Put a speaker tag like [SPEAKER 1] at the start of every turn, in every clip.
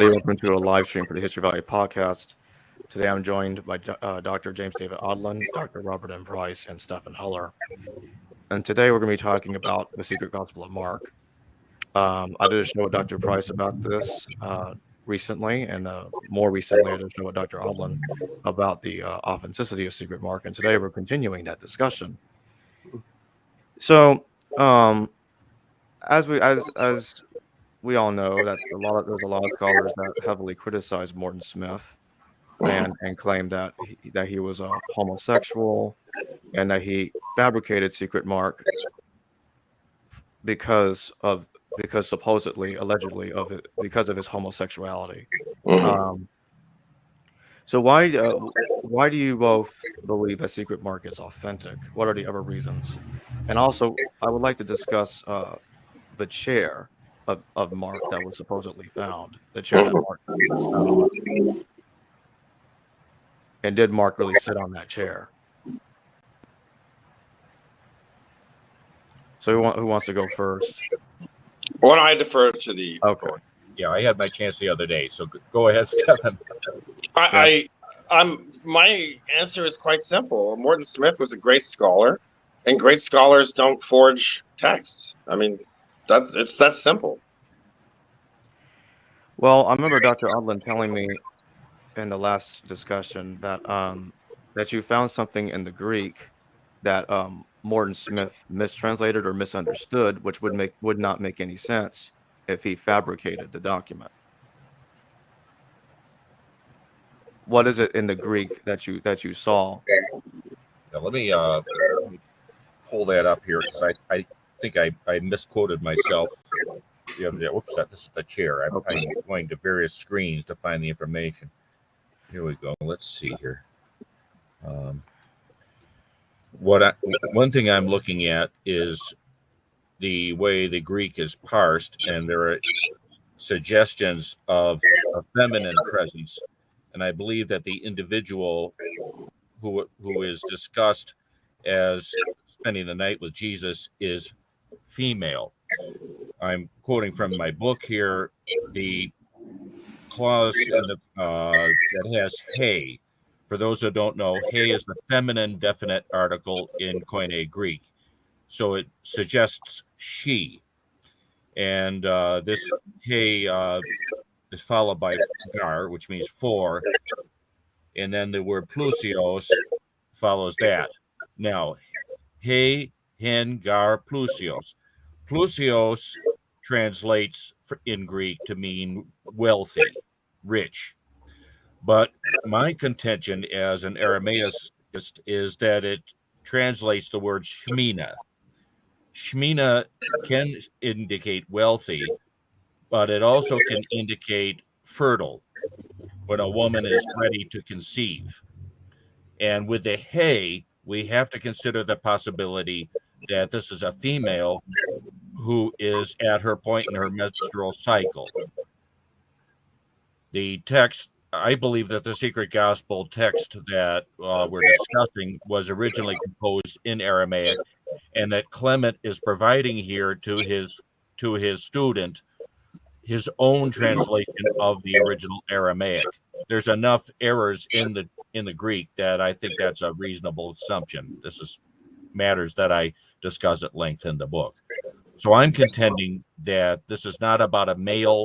[SPEAKER 1] everybody. Welcome to a live stream for the History Valley podcast. Today I'm joined by Dr. James David Audlin, Dr. Robert M. Price, and Stephan Huller. And today we're going to be talking about the Secret Gospel of Mark. I did a show with Dr. Price about this recently, and more recently I did a show with Dr. Audlin about the authenticity of Secret Mark, and today we're continuing that discussion. So, as we all know, that there's a lot of scholars that heavily criticize Morton Smith and claim that he was a homosexual and that he fabricated Secret Mark because supposedly, allegedly, because of his homosexuality. So why do you both believe that Secret Mark is authentic? What are the other reasons? And also, I would like to discuss the chair of Mark that was supposedly found, the chair that Mark sat on. And did Mark really sit on that chair? So who wants to go first?
[SPEAKER 2] Why don't I defer to the...
[SPEAKER 1] Okay.
[SPEAKER 3] Yeah, I had my chance the other day, so go ahead, Stephan.
[SPEAKER 2] My answer is quite simple. Morton Smith was a great scholar, and great scholars don't forge texts. I mean, it's that simple.
[SPEAKER 1] Well, I remember Dr. Audlin telling me in the last discussion that that you found something in the Greek that Morton Smith mistranslated or misunderstood, which would not make any sense if he fabricated the document. What is it in the Greek that you saw?
[SPEAKER 3] Now, let me pull that up here, because I think I misquoted myself the other day. Whoops, this is the chair. I'm going to various screens to find the information. Here we go. Let's see here. One thing I'm looking at is the way the Greek is parsed, and there are suggestions of a feminine presence, and I believe that the individual who is discussed as spending the night with Jesus is female. I'm quoting from my book here, the clause that has "he." For those who don't know, "he" is the feminine definite article in Koine Greek, so it suggests she. And this "he" is followed by "gar," which means for, and then the word "plusios" follows that. Now, "he, hen, gar, plusios." Plusios translates in Greek to mean wealthy, rich. But my contention as an Aramaicist is that it translates the word shmina. Shmina can indicate wealthy, but it also can indicate fertile, when a woman is ready to conceive. And with the "he," we have to consider the possibility that this is a female who is at her point in her menstrual cycle. The text, I believe that the Secret Gospel text that we're discussing was originally composed in Aramaic, and that Clement is providing here to his student his own translation of the original Aramaic. There's enough errors in the Greek that I think that's a reasonable assumption. This is matters that I discuss at length in the book. So I'm contending that this is not about a male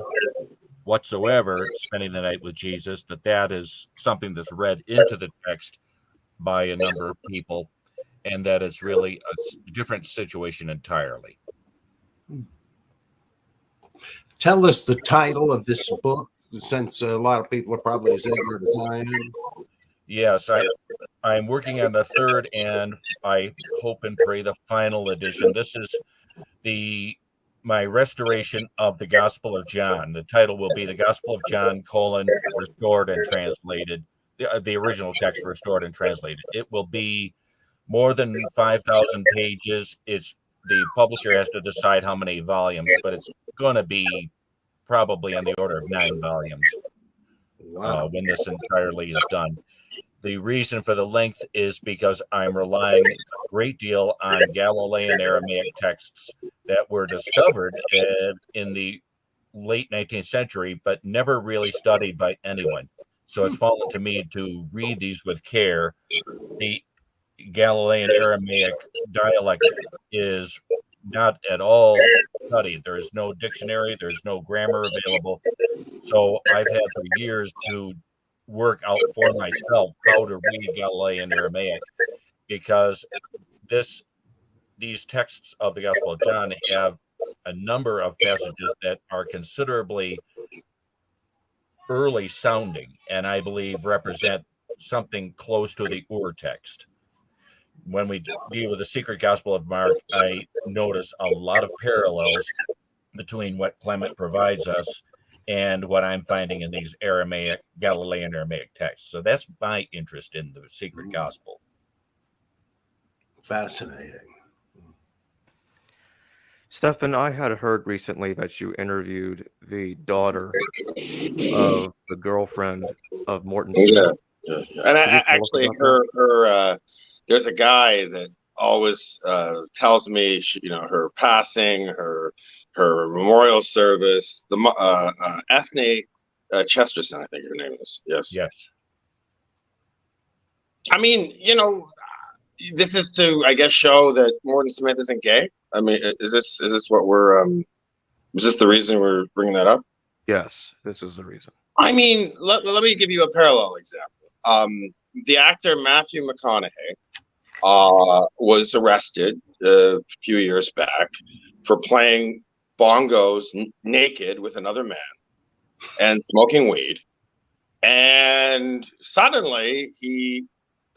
[SPEAKER 3] whatsoever spending the night with Jesus, that is something that's read into the text by a number of people, and that it's really a different situation entirely.
[SPEAKER 4] Tell us the title of this book, since a lot of people are probably as ignorant as I am.
[SPEAKER 3] Yes, I'm working on the third, and I hope and pray the final edition. This is my restoration of the Gospel of John. The title will be The Gospel of John, restored and translated. The original text restored and translated. It will be more than 5,000 pages. The publisher has to decide how many volumes, but it's going to be probably on the order of 9 volumes. Wow. When this entirely is done. The reason for the length is because I'm relying a great deal on Galilean Aramaic texts that were discovered in the late 19th century, but never really studied by anyone. So it's fallen to me to read these with care. The Galilean Aramaic dialect is not at all studied. There is no dictionary, there's no grammar available. So I've had for years to work out for myself how to read Galilean Aramaic, because these texts of the Gospel of John have a number of passages that are considerably early sounding, and I believe represent something close to the Ur text. When we deal with the secret Gospel of Mark, I notice a lot of parallels between what Clement provides us and what I'm finding in these Galilean Aramaic texts. So that's my interest in the secret Gospel.
[SPEAKER 4] Fascinating.
[SPEAKER 1] Stephan, I had heard recently that you interviewed the daughter of the girlfriend of Morton Smith.
[SPEAKER 2] Yeah. And actually, there's a guy that always tells me, her passing, her memorial service, the Ethne Chesterton, I think her name is. Yes. I mean, this is to, I guess, show that Morton Smith isn't gay. I mean, is this what we're? Is this the reason we're bringing that up?
[SPEAKER 1] Yes, this is the reason.
[SPEAKER 2] I mean, let me give you a parallel example. The actor Matthew McConaughey was arrested a few years back for playing bongos naked with another man and smoking weed, and suddenly he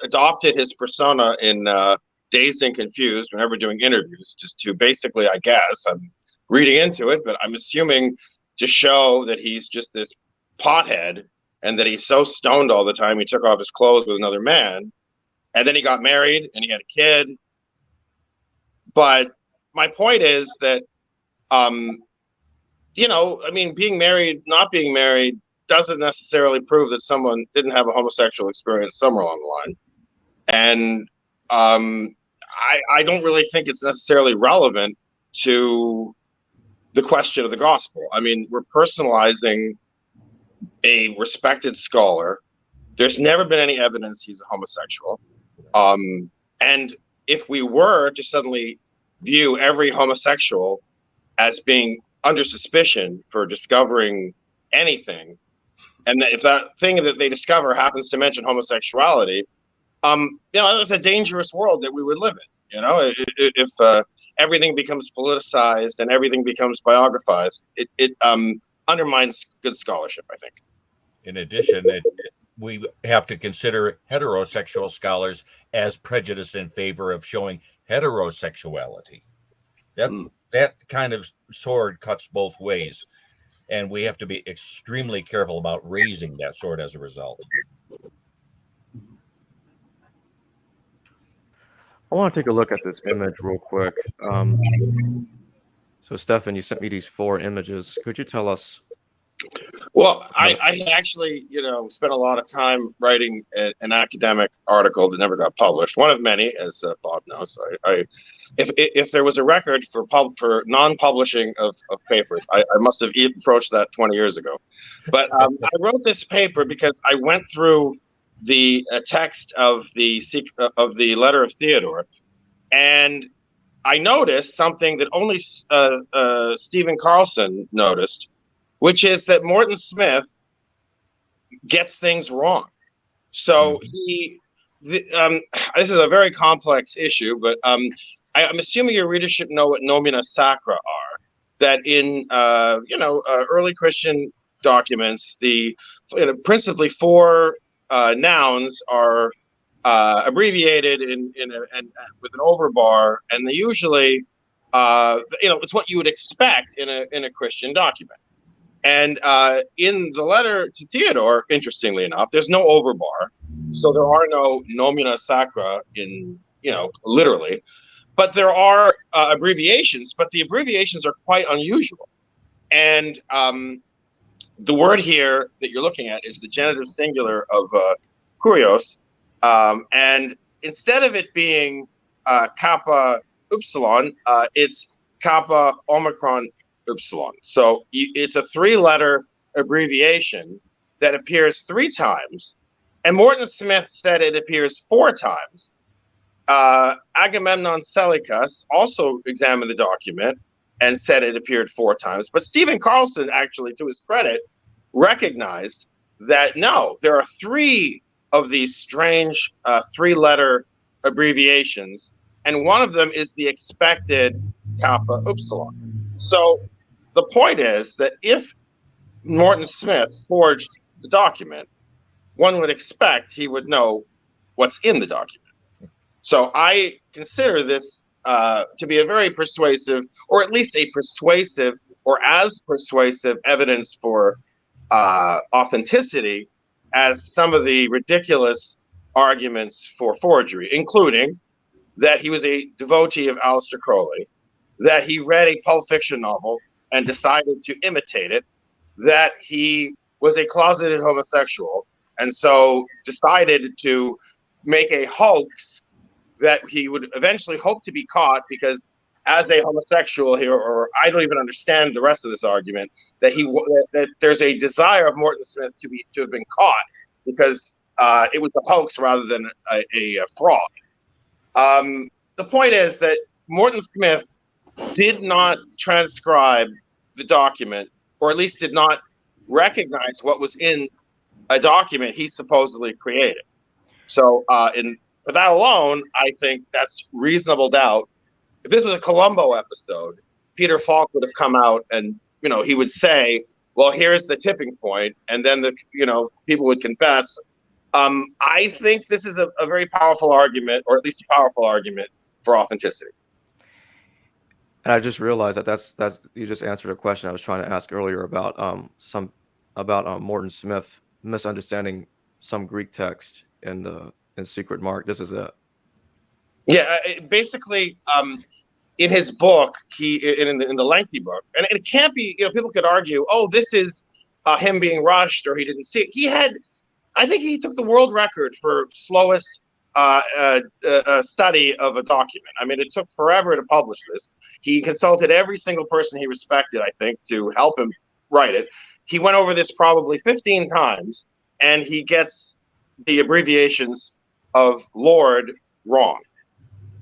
[SPEAKER 2] adopted his persona in Dazed and Confused whenever doing interviews, just to basically, I guess, I'm reading into it, but I'm assuming to show that he's just this pothead and that he's so stoned all the time he took off his clothes with another man, and then he got married and he had a kid. But my point is that I mean, being married, not being married doesn't necessarily prove that someone didn't have a homosexual experience somewhere along the line. And I don't really think it's necessarily relevant to the question of the gospel. I mean, we're personalizing a respected scholar. There's never been any evidence he's a homosexual. And if we were to suddenly view every homosexual as being under suspicion for discovering anything, and if that thing that they discover happens to mention homosexuality, it's a dangerous world that we would live in. If everything becomes politicized and everything becomes biographized, it undermines good scholarship, I think.
[SPEAKER 3] In addition, we have to consider heterosexual scholars as prejudiced in favor of showing heterosexuality. That kind of sword cuts both ways, and we have to be extremely careful about raising that sword as a result.
[SPEAKER 1] I want to take a look at this image real quick. So, Stephan, you sent me these 4 images. Could you tell us?
[SPEAKER 2] Well, I actually, spent a lot of time writing an academic article that never got published. One of many, as Bob knows. If there was a record for non-publishing of papers, I must have approached that 20 years ago. But I wrote this paper because I went through the text of the letter of Theodore, and I noticed something that only Stephen Carlson noticed, which is that Morton Smith gets things wrong. So this is a very complex issue, but I'm assuming your readership know what nomina sacra are. That in early Christian documents, principally 4 nouns are abbreviated in with an overbar, and they usually it's what you would expect in a Christian document. And in the letter to Theodore, interestingly enough, there's no overbar, so there are no nomina sacra in literally, but there are abbreviations. But the abbreviations are quite unusual, and the word here that you're looking at is the genitive singular of kurios, and instead of it being kappa upsilon, it's kappa omicron upsilon. So it's a 3-letter abbreviation that appears 3 times. And Morton Smith said it appears 4 times. Agamemnon Seleucus also examined the document and said it appeared 4 times. But Stephen Carlson, actually, to his credit, recognized that no, there are 3 of these strange 3-letter abbreviations, and one of them is the expected kappa upsilon. So the point is that if Morton Smith forged the document, one would expect he would know what's in the document. So I consider this to be a very persuasive, or at least a persuasive, or as persuasive evidence for authenticity as some of the ridiculous arguments for forgery, including that he was a devotee of Aleister Crowley, that he read a Pulp Fiction novel and decided to imitate it, that he was a closeted homosexual and so decided to make a hoax that he would eventually hope to be caught, because as a homosexual here, or I don't even understand the rest of this argument, that that there's a desire of Morton Smith to have been caught because it was a hoax rather than a fraud. The point is that Morton Smith did not transcribe the document, or at least did not recognize what was in a document he supposedly created. So for that alone, I think that's reasonable doubt. If this was a Columbo episode, Peter Falk would have come out and, he would say, well, here's the tipping point. And then people would confess. I think this is a very powerful argument, or at least a powerful argument for authenticity.
[SPEAKER 1] And I just realized that that's you just answered a question I was trying to ask earlier about Morton Smith misunderstanding some Greek text in Secret Mark. This is it.
[SPEAKER 2] Yeah, basically, in his book, in the lengthy book, and it can't be. People could argue, oh, this is him being rushed, or he didn't see it. I think he took the world record for slowest study of a document. I mean, it took forever to publish this. He consulted every single person he respected, I think, to help him write it. He went over this probably 15 times, and he gets the abbreviations of Lord wrong.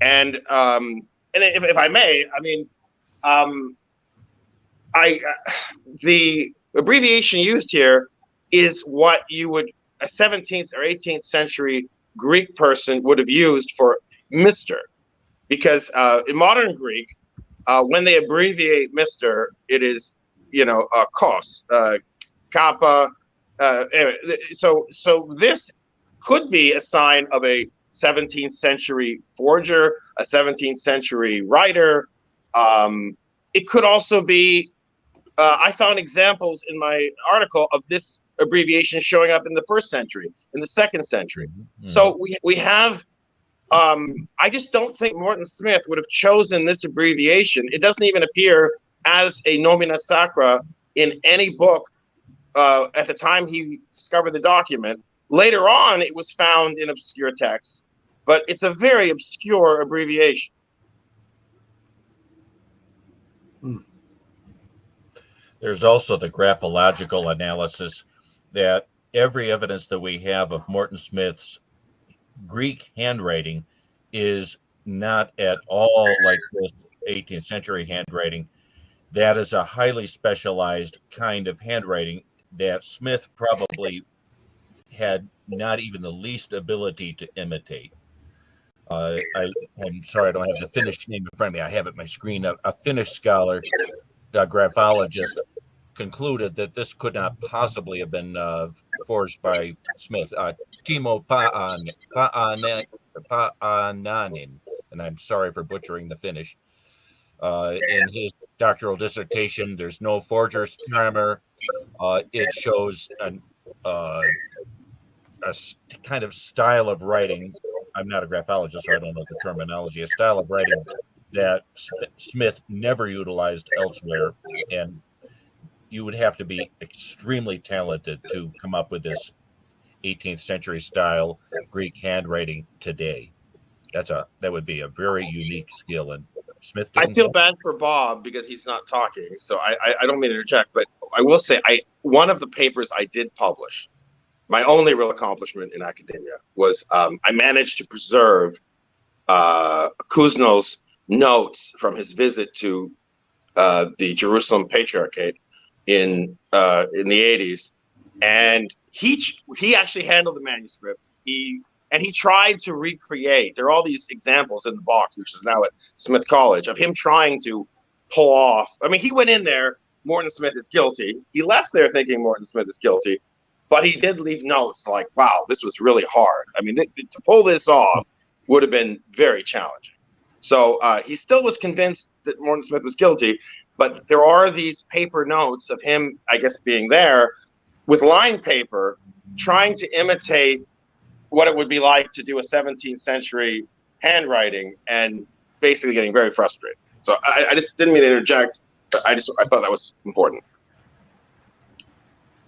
[SPEAKER 2] And if I may, I mean, the abbreviation used here is what a 17th or 18th century Greek person would have used for Mr. Because in modern Greek, when they abbreviate Mr., it is, kos, kappa. Anyway, so this could be a sign of a 17th century forger, a 17th century writer. It could also be, I found examples in my article of this abbreviation showing up in the 1st century, in the 2nd century. Mm-hmm. So we have, I just don't think Morton Smith would have chosen this abbreviation. It doesn't even appear as a nomina sacra in any book at the time he discovered the document. Later on, it was found in obscure texts, but it's a very obscure abbreviation.
[SPEAKER 3] There's also the graphological analysis that every evidence that we have of Morton Smith's Greek handwriting is not at all like this 18th century handwriting. That is a highly specialized kind of handwriting that Smith probably had not even the least ability to imitate. I'm sorry, I don't have the Finnish name in front of me. I have it on my screen. A Finnish scholar, a graphologist, concluded that this could not possibly have been forged by Smith. Timo Paananen, and I'm sorry for butchering the Finnish. In his doctoral dissertation, there's no forger's primer. It shows a kind of style of writing. I'm not a graphologist, so I don't know the terminology. A style of writing that Smith never utilized elsewhere, and you would have to be extremely talented to come up with this 18th century style Greek handwriting today. That would be a very unique skill, and Smith
[SPEAKER 2] I
[SPEAKER 3] didn't
[SPEAKER 2] feel
[SPEAKER 3] go?
[SPEAKER 2] bad for Bob because he's not talking, so I don't mean to interject, but I will say one of the papers I did publish, my only real accomplishment in academia was I managed to preserve Kuznel's notes from his visit to the Jerusalem Patriarchate in the 80s, and he actually handled the manuscript. He tried to recreate. There are all these examples in the box, which is now at Smith College, of him trying to pull off. I mean, he went in there. Morton Smith is guilty. He left there thinking Morton Smith is guilty, but he did leave notes like, "Wow, this was really hard." I mean, to pull this off would have been very challenging. So he still was convinced that Morton Smith was guilty, but there are these paper notes of him, I guess, being there with line paper, trying to imitate what it would be like to do a 17th century handwriting, and basically getting very frustrated. So I just didn't mean to interject, but I thought that was important.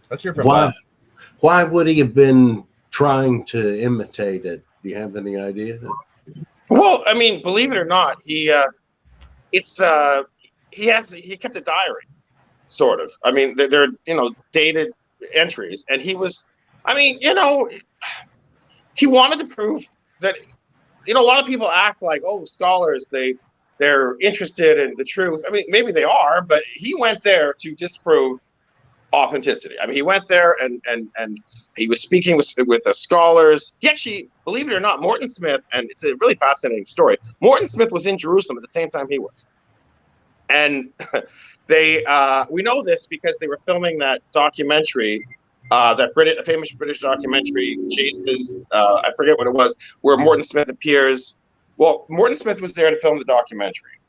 [SPEAKER 3] Let's hear from
[SPEAKER 4] Why would he have been trying to imitate it? Do you have any idea?
[SPEAKER 2] Well, I mean, believe it or not, he kept a diary, sort of. I mean, they're dated entries, and he was, I mean, he wanted to prove that, a lot of people act like, oh, scholars, they're interested in the truth. I mean, maybe they are, but he went there to disprove authenticity. I mean, he went there and he was speaking with the scholars. He actually, believe it or not, Morton Smith, and it's a really fascinating story. Morton Smith was in Jerusalem at the same time he was, and we know this because they were filming that documentary, that famous British documentary, Chase's, I forget what it was, where Morton Smith appears. Well, Morton Smith was there to film the documentary.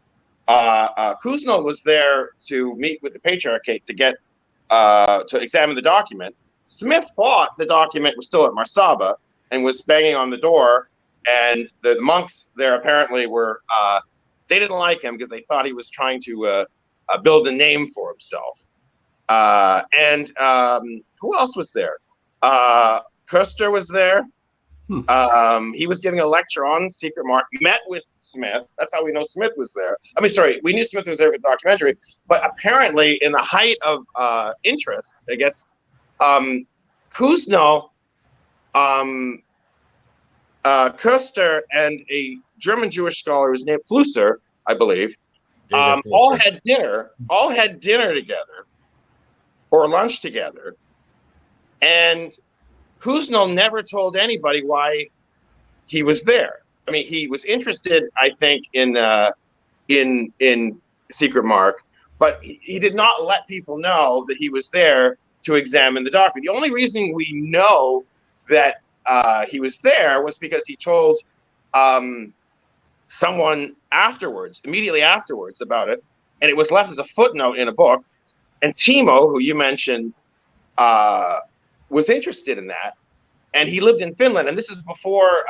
[SPEAKER 2] Kuznel was there to meet with the Patriarchate to get to examine the document. Smith thought the document was still at Marsaba and was banging on the door, and the monks there apparently were they didn't like him because they thought he was trying to build a name for himself. And who else was there? Custer was there. He was giving a lecture on Secret Mark, met with Smith. That's how we know Smith was there. I mean, sorry, we knew Smith was there with the documentary, but apparently in the height of interest, I guess, Kuznel, Custer, and a German Jewish scholar who's named Flusser, I believe, all had dinner together or lunch together, and Kuznel never told anybody why he was there. I mean, he was interested, I think, in Secret Mark, but he did not let people know that he was there to examine the document. The only reason we know that he was there was because he told someone immediately afterwards about it, and it was left as a footnote in a book. And Timo, who you mentioned, was interested in that, and he lived in Finland, and this is before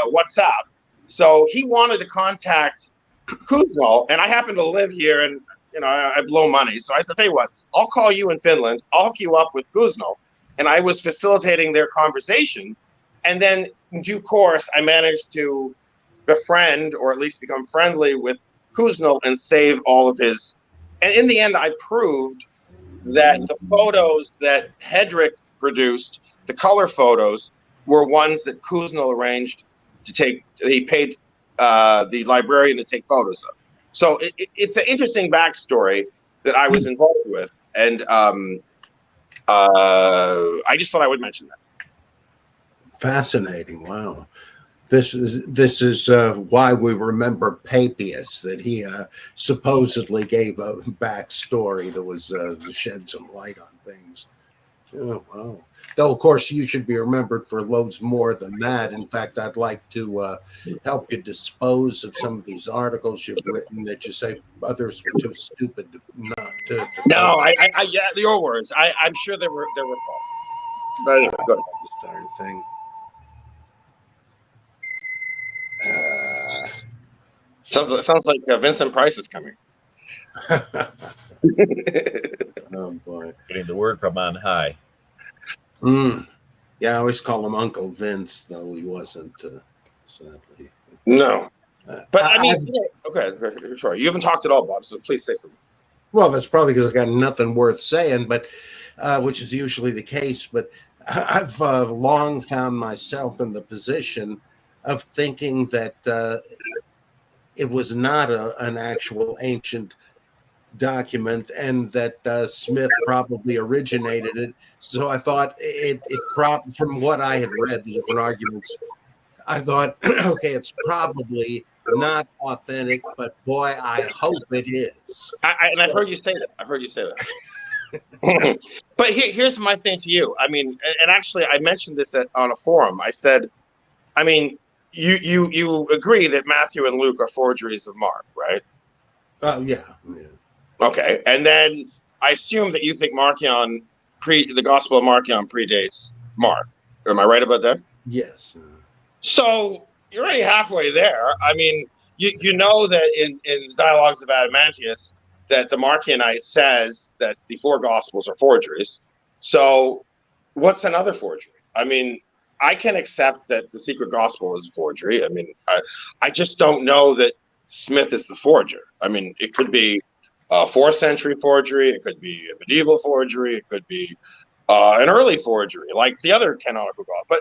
[SPEAKER 2] WhatsApp. So he wanted to contact Kuznel, and I happen to live here, and I blow money. So I said, "Hey, what? I'll call you in Finland. I'll hook you up with Kuznel." And I was facilitating their conversation, and then in due course, I managed to befriend, or at least become friendly with Kuznel, and save all of his. And in the end, I proved that the photos that Hedrick produced, the color photos, were ones that Kuznel arranged to take. He paid the librarian to take photos of. So it's an interesting backstory that I was involved with, and I just thought I would mention that.
[SPEAKER 4] Fascinating! Wow, this is why we remember Papias, that he supposedly gave a backstory that was shed some light on things. Oh, wow. Though, of course, you should be remembered for loads more than that. In fact, I'd like to help you dispose of some of these articles you've written that you say others were too stupid not to.
[SPEAKER 2] No, yeah, your words. I'm sure there were faults. But anyway, go ahead.
[SPEAKER 4] This darn thing.
[SPEAKER 2] Sounds like Vincent Price is coming.
[SPEAKER 4] Oh boy!
[SPEAKER 3] Getting the word from on high.
[SPEAKER 4] Yeah, I always call him Uncle Vince, though he wasn't, sadly.
[SPEAKER 2] No. But I mean, okay, sorry, you haven't talked at all, Bob. So please say something.
[SPEAKER 4] Well, that's probably because I got nothing worth saying, but which is usually the case. But I've long found myself in the position of thinking that it was not an actual ancient document, and that Smith probably originated it. So I thought from what I had read, the different arguments, I thought, okay, it's probably not authentic, but boy, I hope it is.
[SPEAKER 2] I've heard you say that. I've heard you say that. But here's my thing to you. I mean, and actually, I mentioned this on a forum. I said, I mean, you agree that Matthew and Luke are forgeries of Mark, right?
[SPEAKER 4] Oh, yeah.
[SPEAKER 2] Okay, and then I assume that you think the Gospel of Markion predates Mark. Am I right about that?
[SPEAKER 4] Yes.
[SPEAKER 2] So you're already halfway there. I mean, you know that in the Dialogues of Adamantius that the Markionite says that the four Gospels are forgeries. So what's another forgery? I mean, I can accept that the Secret Gospel is a forgery. I mean, I just don't know that Smith is the forger. I mean, it could be a 4th century forgery. It could be a medieval forgery. It could be an early forgery, like the other canonical gospel. But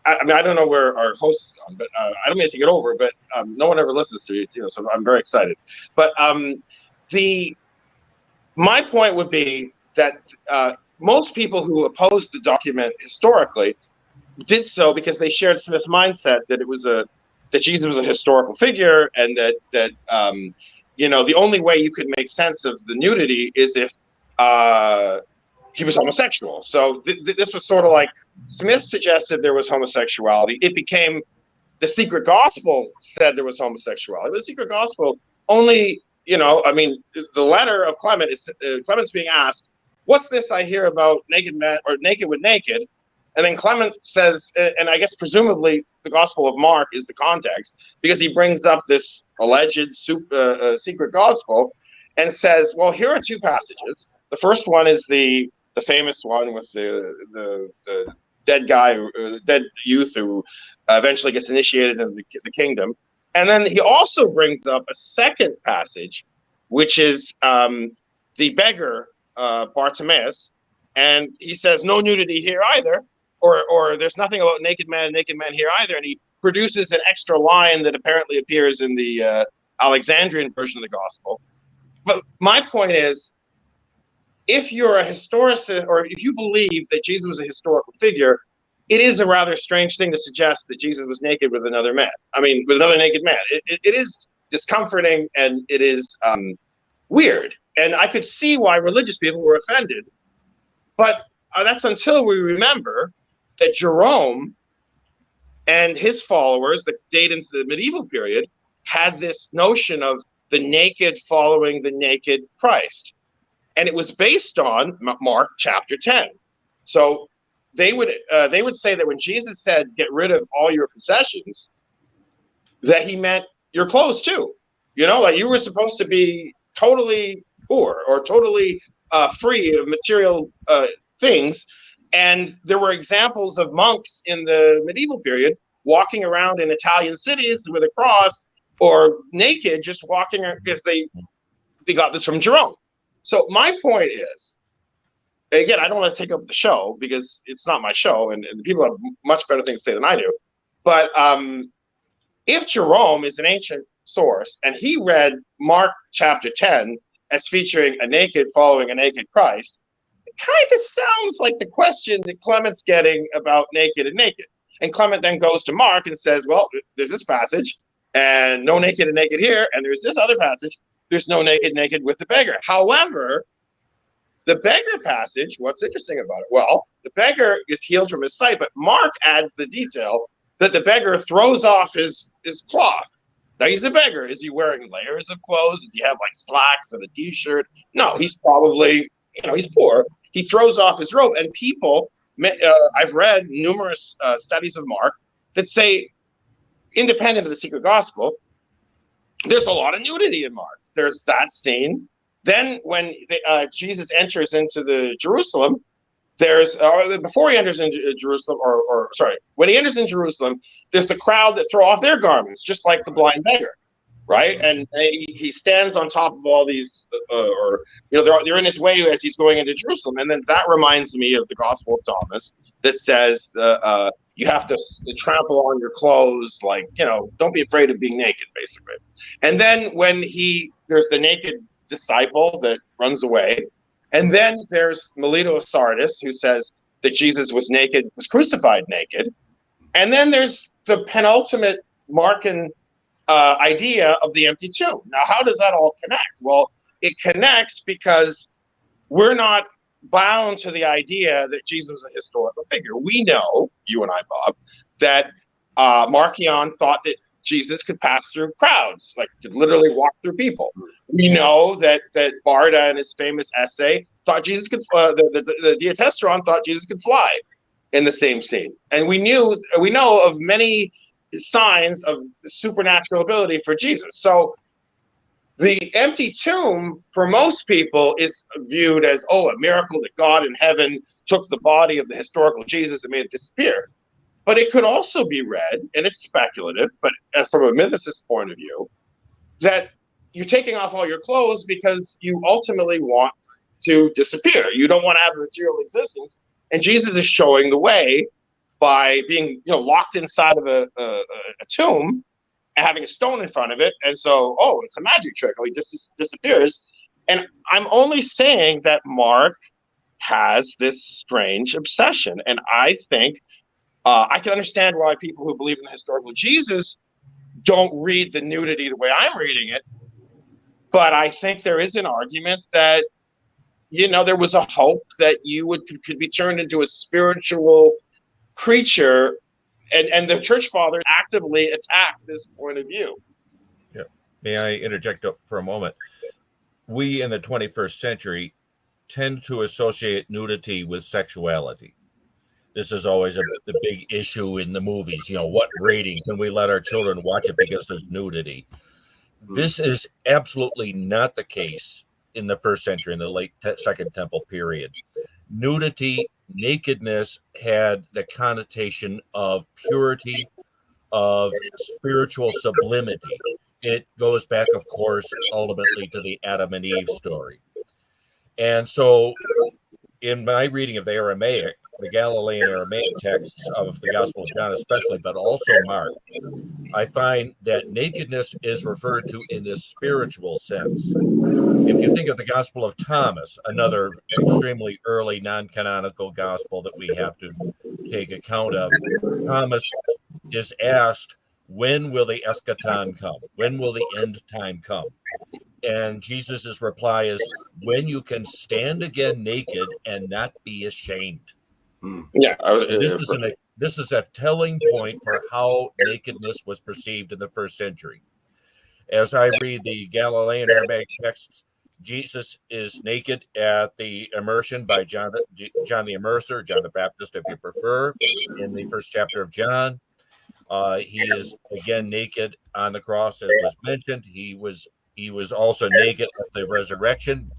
[SPEAKER 2] I mean, I don't know where our host is gone, but I don't mean to take it over, but no one ever listens to you, so I'm very excited. But my point would be that most people who opposed the document historically did so because they shared Smith's mindset that that Jesus was a historical figure, and that the only way you could make sense of the nudity is if he was homosexual. So this was sort of like Smith suggested there was homosexuality. It became the Secret Gospel said there was homosexuality. But the Secret Gospel only, I mean, the letter of Clement is Clement's being asked, "What's this I hear about naked man or naked with naked?" And then Clement says, and I guess presumably the Gospel of Mark is the context, because he brings up this alleged secret gospel and says, well, here are two passages. The first one is the famous one with the dead guy, the dead youth who eventually gets initiated into the kingdom. And then he also brings up a second passage, which is the beggar Bartimaeus, and he says no nudity here either, or there's nothing about naked man here either, and he produces an extra line that apparently appears in the Alexandrian version of the gospel. But my point is, if you're a historicist, or if you believe that Jesus was a historical figure, it is a rather strange thing to suggest that Jesus was naked with another man. I mean, with another naked man. It is discomforting, and it is weird. And I could see why religious people were offended. But that's until we remember that Jerome and his followers that date into the medieval period had this notion of the naked following the naked Christ. And it was based on Mark chapter 10. So they would say that when Jesus said, get rid of all your possessions, that he meant your clothes too. Like you were supposed to be totally poor or totally free of material things. And there were examples of monks in the medieval period walking around in Italian cities with a cross, or naked, just walking because they got this from Jerome. So my point is, again, I don't want to take up the show because it's not my show, and the people have much better things to say than I do. But if Jerome is an ancient source and he read Mark chapter 10 as featuring a naked following a naked Christ, it kind of sounds like the question that Clement's getting about naked and naked. And Clement then goes to Mark and says, well, there's this passage and no naked and naked here. And there's this other passage. There's no naked with the beggar. However, the beggar passage, what's interesting about it? Well, the beggar is healed from his sight, but Mark adds the detail that the beggar throws off his cloth. Now he's a beggar. Is he wearing layers of clothes? Does he have like slacks and a t-shirt? No, he's probably, he's poor. He throws off his robe, and people, I've read numerous studies of Mark that say, independent of the secret gospel, there's a lot of nudity in Mark. There's that scene. Then when Jesus enters into the Jerusalem, there's before he enters into Jerusalem, or sorry, when he enters in Jerusalem, there's the crowd that throw off their garments, just like the blind beggar, right? And he stands on top of all these, they're in his way as he's going into Jerusalem. And then that reminds me of the Gospel of Thomas that says you have to trample on your clothes, like, don't be afraid of being naked, basically. And then when there's the naked disciple that runs away. And then there's Melito of Sardis, who says that Jesus was crucified naked. And then there's the penultimate Markan idea of the empty tomb. Now, how does that all connect? Well, it connects because we're not bound to the idea that Jesus was a historical figure. We know, you and I, Bob, that Marcion thought that Jesus could pass through crowds, like could literally walk through people. We know that Barda, in his famous essay, thought Jesus could. The Diatessaron thought Jesus could fly in the same scene, and we know of many signs of supernatural ability for Jesus. So the empty tomb, for most people, is viewed as a miracle that God in heaven took the body of the historical Jesus and made it disappear. But it could also be read, and it's speculative, but from a mythicist point of view, that you're taking off all your clothes because you ultimately want to disappear. You don't want to have a material existence. And Jesus is showing the way by being locked inside of a tomb and having a stone in front of it. And so, it's a magic trick. He disappears. And I'm only saying that Mark has this strange obsession. And I think I can understand why people who believe in the historical Jesus don't read the nudity the way I'm reading it. But I think there is an argument that, there was a hope that you could be turned into a spiritual creature, and the church fathers actively attacked this point of view.
[SPEAKER 3] Yeah. May I interject for a moment? We in the 21st century tend to associate nudity with sexuality. This is always the big issue in the movies. What rating can we let our children watch it because there's nudity? This is absolutely not the case in the first century, in the late Second Temple period. Nudity, nakedness had the connotation of purity, of spiritual sublimity. It goes back, of course, ultimately to the Adam and Eve story. And so in my reading of the Aramaic, the Galilean Aramaic texts of the Gospel of John especially, but also Mark, I find that nakedness is referred to in this spiritual sense. If you think of the Gospel of Thomas, another extremely early non-canonical gospel that we have to take account of, Thomas is asked, when will the eschaton come? When will the end time come? And Jesus' reply is, when you can stand again naked and not be ashamed.
[SPEAKER 2] Yeah,
[SPEAKER 3] this is a telling point for how nakedness was perceived in the first century. As I read the Galilean Aramaic texts, Jesus is naked at the immersion by John the Immerser, John the Baptist, if you prefer, in the first chapter of John. He is again naked on the cross, as was mentioned. He was also naked at the resurrection.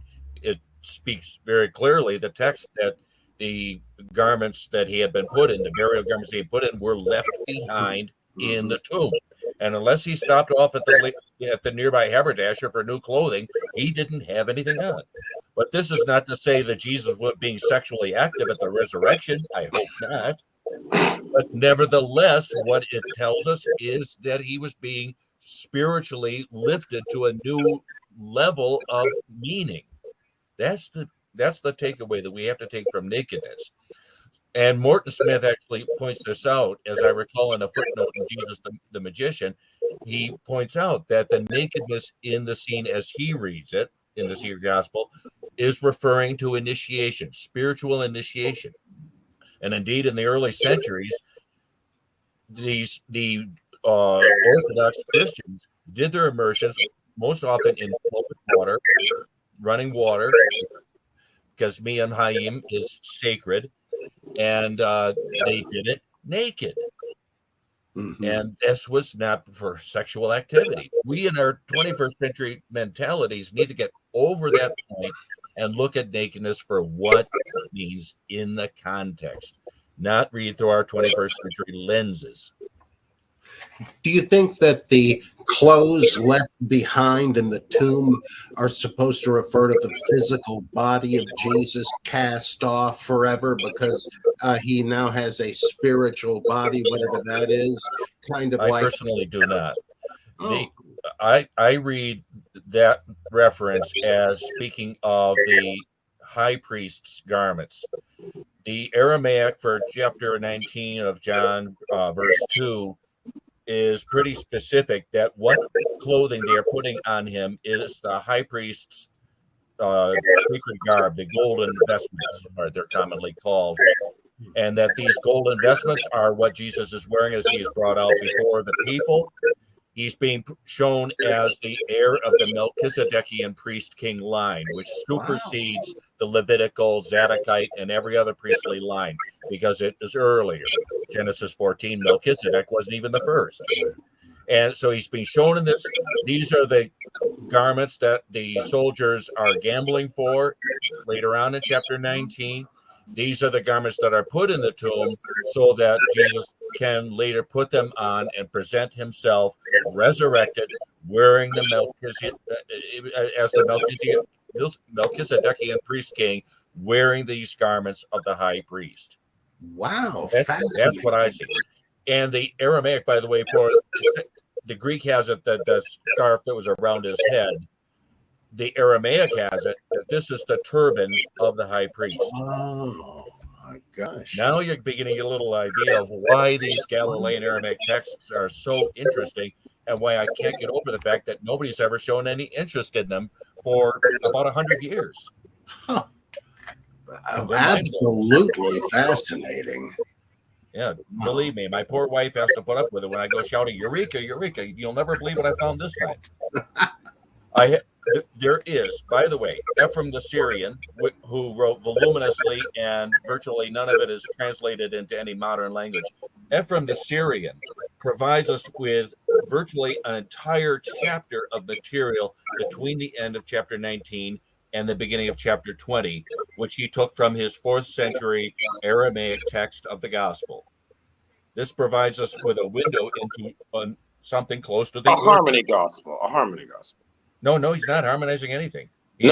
[SPEAKER 3] It speaks very clearly, the text, that the garments that he had been put in, the burial garments he had put in, were left behind in the tomb. And unless he stopped off at the nearby haberdasher for new clothing, he didn't have anything on. But this is not to say that Jesus was being sexually active at the resurrection. I hope not. But nevertheless, what it tells us is that he was being spiritually lifted to a new level of meaning. That's the takeaway that we have to take from nakedness. And Morton Smith actually points this out, as I recall in a footnote in Jesus the Magician. He points out that the nakedness in the scene, as he reads it in the Seer Gospel, is referring to initiation, spiritual initiation. And indeed, in the early centuries, the Orthodox Christians did their immersions most often in water, running water, because Miyam Hayim is sacred, and they did it naked. And this was not for sexual activity. We in our 21st century mentalities need to get over that point and look at nakedness for what it means in the context, not read through our 21st century lenses.
[SPEAKER 4] Do you think that the clothes left behind in the tomb are supposed to refer to the physical body of Jesus cast off forever because he now has a spiritual body, whatever that is? Kind of
[SPEAKER 3] I
[SPEAKER 4] like.
[SPEAKER 3] personally do not.
[SPEAKER 4] Oh.
[SPEAKER 3] I read that reference as speaking of the high priest's garments. The Aramaic for chapter 19 of John, verse 2, is pretty specific that what clothing they are putting on him is the high priest's sacred garb, the golden vestments, they're commonly called, and that these golden vestments are what Jesus is wearing as he is brought out before the people. He's being shown as the heir of the Melchizedekian priest-king line, which supersedes the Levitical, Zadokite, and every other priestly line because it is earlier. Genesis 14, Melchizedek wasn't even the first. And so he's being shown in this. These are the garments that the soldiers are gambling for later on in chapter 19. These are the garments that are put in the tomb so that Jesus can later put them on and present himself resurrected, wearing the Melchizedekian priest king, wearing these garments of the high priest.
[SPEAKER 4] Wow,
[SPEAKER 3] that's what I see. And the Aramaic, by the way, for the Greek has it that the scarf that was around his head. The Aramaic has it that this is the turban of the high priest.
[SPEAKER 4] Oh my gosh.
[SPEAKER 3] Now you're beginning a little idea of why these Galilean Aramaic texts are so interesting and why I can't get over the fact that nobody's ever shown any interest in them for about 100 years.
[SPEAKER 4] Huh. Absolutely fascinating.
[SPEAKER 3] Yeah, believe me, my poor wife has to put up with it when I go shouting, "Eureka, Eureka, you'll never believe what I found this time." There is, by the way, Ephraim the Syrian, who wrote voluminously, and virtually none of it is translated into any modern language. Ephraim the Syrian provides us with virtually an entire chapter of material between the end of chapter 19 and the beginning of chapter 20, which he took from his 4th century Aramaic text of the gospel. This provides us with a window into something close to the
[SPEAKER 2] harmony gospel. A harmony gospel.
[SPEAKER 3] No, he's not harmonizing anything.
[SPEAKER 2] It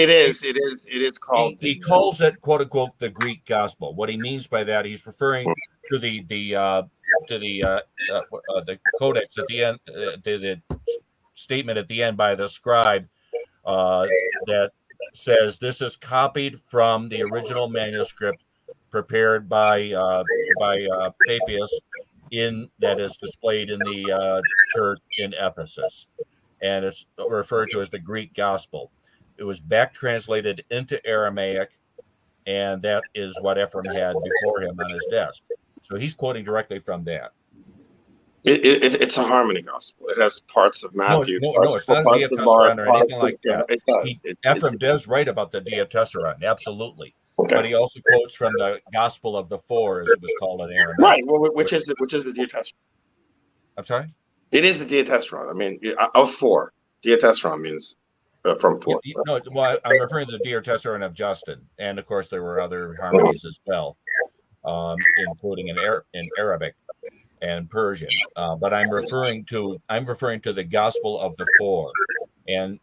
[SPEAKER 2] is called.
[SPEAKER 3] He calls it, quote unquote, the Greek gospel. What he means by that, he's referring to the codex at the end, the statement at the end by the scribe that says this is copied from the original manuscript prepared by Papias that is displayed in the church in Ephesus. And it's referred to as the Greek gospel. It was back translated into Aramaic, and that is what Ephraim had before him on his desk. So he's quoting directly from that.
[SPEAKER 2] It's a harmony gospel. It has parts of Matthew.
[SPEAKER 3] No, it's not a diatessaron or anything like that.
[SPEAKER 2] It does.
[SPEAKER 3] Ephraim does write about the diatessaron, absolutely.
[SPEAKER 2] Okay.
[SPEAKER 3] But he also quotes from the Gospel of the Four, as it was called in Aramaic.
[SPEAKER 2] Right. Well, which is the diatessaron?
[SPEAKER 3] I'm sorry?
[SPEAKER 2] It is the diatessaron. I mean, of 4. Diatessaron means from 4.
[SPEAKER 3] No, well, I'm referring to the diatessaron of Justin, and of course there were other harmonies as well, including in Arabic and Persian. But I'm referring to the Gospel of the Four, and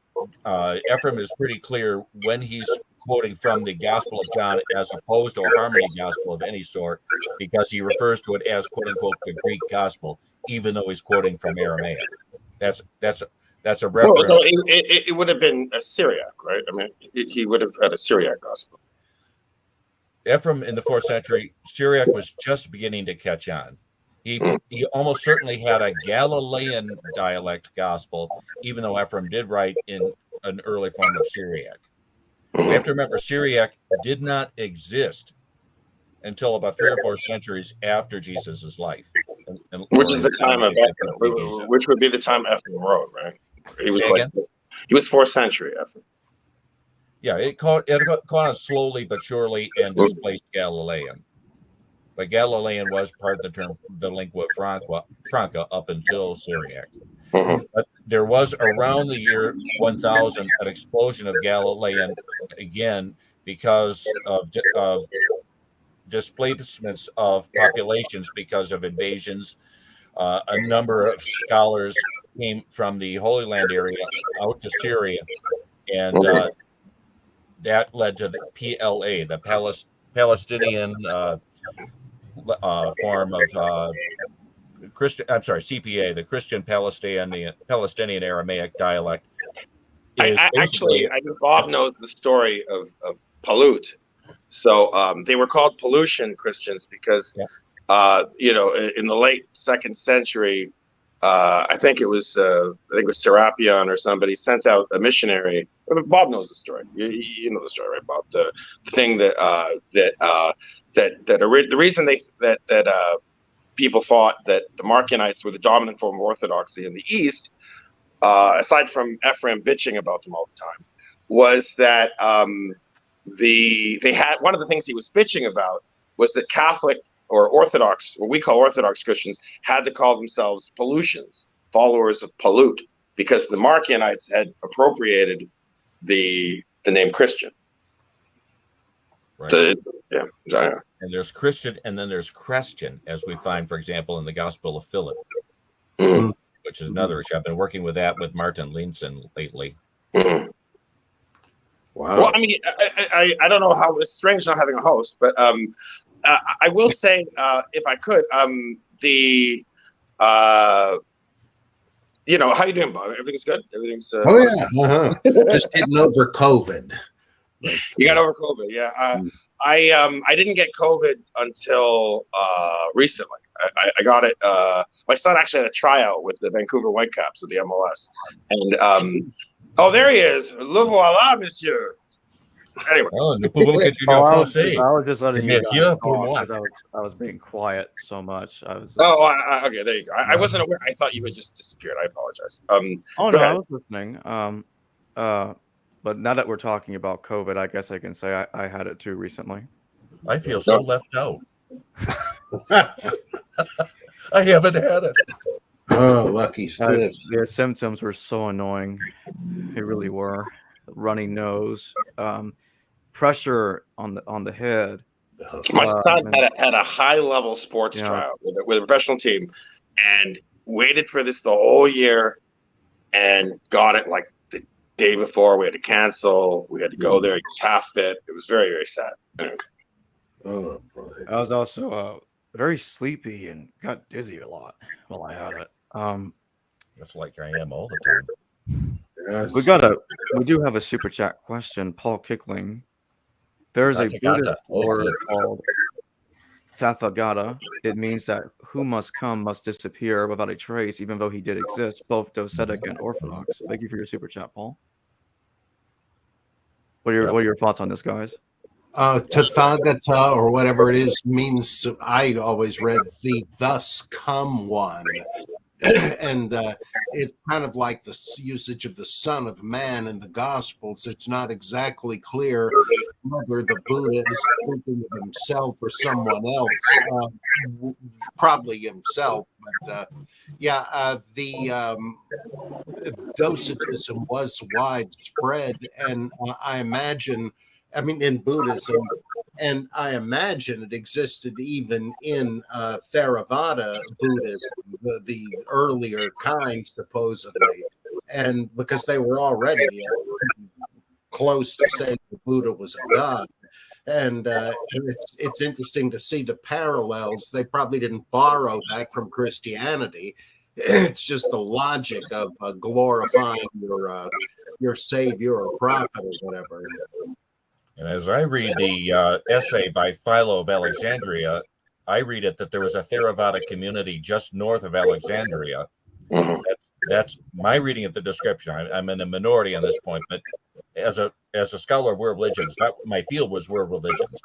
[SPEAKER 3] Ephraim is pretty clear when he's quoting from the Gospel of John as opposed to a harmony gospel of any sort, because he refers to it as, quote unquote, the Greek gospel, even though he's quoting from Aramaic. That's a reference.
[SPEAKER 2] Well, it would have been a Syriac, right? I mean, he would have had a Syriac gospel.
[SPEAKER 3] Ephraim in the 4th century, Syriac was just beginning to catch on. He almost certainly had a Galilean dialect gospel, even though Ephraim did write in an early form of Syriac. We have to remember, Syriac did not exist until about 3 or 4 centuries after Jesus' life.
[SPEAKER 2] Which is the time of Ephraim, which would be the time Ephraim wrote, right? He was 4th century Ephraim.
[SPEAKER 3] Yeah, it caught on slowly but surely and displaced Galilean. But Galilean was part of the term, the lingua franca up until Syriac.
[SPEAKER 2] Mhm.
[SPEAKER 3] But there was around the year 1000 an explosion of Galilean again because of displacements of populations because of invasions. A number of scholars came from the Holy Land area out to Syria, and that led to the PLA, the Palestinian form of Christian. I'm sorry, CPA, the Christian Palestinian Aramaic dialect. Is
[SPEAKER 2] Actually, I think Bob knows the story of Palut. So they were called pollution Christians because, in the late 2nd century, I think it was Serapion or somebody sent out a missionary. Bob knows the story. You know the story, right, Bob? The thing the reason that people thought that the Marcionites were the dominant form of Orthodoxy in the East, aside from Ephraim bitching about them all the time, was that they had one of the things he was bitching about was that Catholic or Orthodox, what we call Orthodox Christians, had to call themselves Paulicians, followers of Palut, because the Marcionites had appropriated the name Christian.
[SPEAKER 3] Right. And there's Christian, and then there's Christian, as we find, for example, in the Gospel of Philip, which is another issue. I've been working with that with Martin Linson lately.
[SPEAKER 2] Wow. Well, I mean, I don't know how it's strange not having a host, but I will say, if I could, how you doing, Bob? Everything's good. Everything's.
[SPEAKER 4] Just getting over COVID.
[SPEAKER 2] But, you got over COVID, yeah. I didn't get COVID until recently. I got it. My son actually had a tryout with the Vancouver Whitecaps of the MLS, and there he is. Le voilà, monsieur. Anyway,
[SPEAKER 1] I was just letting you guys talk because I was being quiet so much. I was.
[SPEAKER 2] Okay. There you go. I wasn't aware. I thought you had just disappeared. I apologize.
[SPEAKER 1] I was listening. But now that we're talking about COVID, I guess I can say I had it too recently.
[SPEAKER 3] I feel so left out. I haven't had it.
[SPEAKER 4] Oh, lucky Steve.
[SPEAKER 1] The symptoms were so annoying. They really were. Runny nose, pressure on the head.
[SPEAKER 2] My son had a high-level sports tryout with a professional team, and waited for this the whole year, and got it like the day before. We had to cancel. We had to go there. He was half fit. It was very, very sad. Anyway.
[SPEAKER 4] Oh boy!
[SPEAKER 1] I was also very sleepy and got dizzy a lot while I had it.
[SPEAKER 3] That's like I am all the time.
[SPEAKER 1] Yes. We do have a super chat question. Paul Kickling. There's a Buddhist word called Tathagata. It means that who must come must disappear without a trace, even though he did exist, both Docetic and Orthodox. Thank you for your super chat, Paul. What are your thoughts on this, guys?
[SPEAKER 4] Tathagata, or whatever it is, means, I always read the thus come one. And it's kind of like the usage of the Son of Man in the Gospels. It's not exactly clear whether the Buddha is speaking of himself or someone else, probably himself. But the Docetism was widespread, and I imagine, in Buddhism, and I imagine it existed even in Theravada Buddhism, the earlier kind, supposedly, and because they were already close to saying the Buddha was a god. And it's interesting to see the parallels. They probably didn't borrow that from Christianity. It's just the logic of glorifying your savior or prophet or whatever.
[SPEAKER 3] And as I read the essay by Philo of Alexandria, I read it that there was a Theravada community just north of Alexandria. That's my reading of the description. I'm in a minority on this point, but as a scholar of world religions, my field was world religions.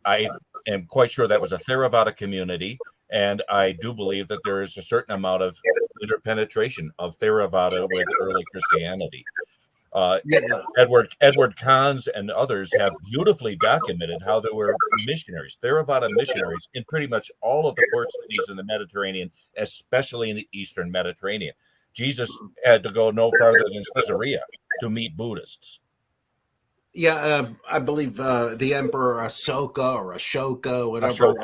[SPEAKER 3] I am quite sure that was a Theravada community, and I do believe that there is a certain amount of interpenetration of Theravada with early Christianity. Edward Kahns and others have beautifully documented how there were missionaries, Theravada missionaries, in pretty much all of the port cities in the Mediterranean, especially in the Eastern Mediterranean. Jesus had to go no farther than Caesarea to meet Buddhists.
[SPEAKER 4] Yeah, I believe the Emperor Ashoka, whatever,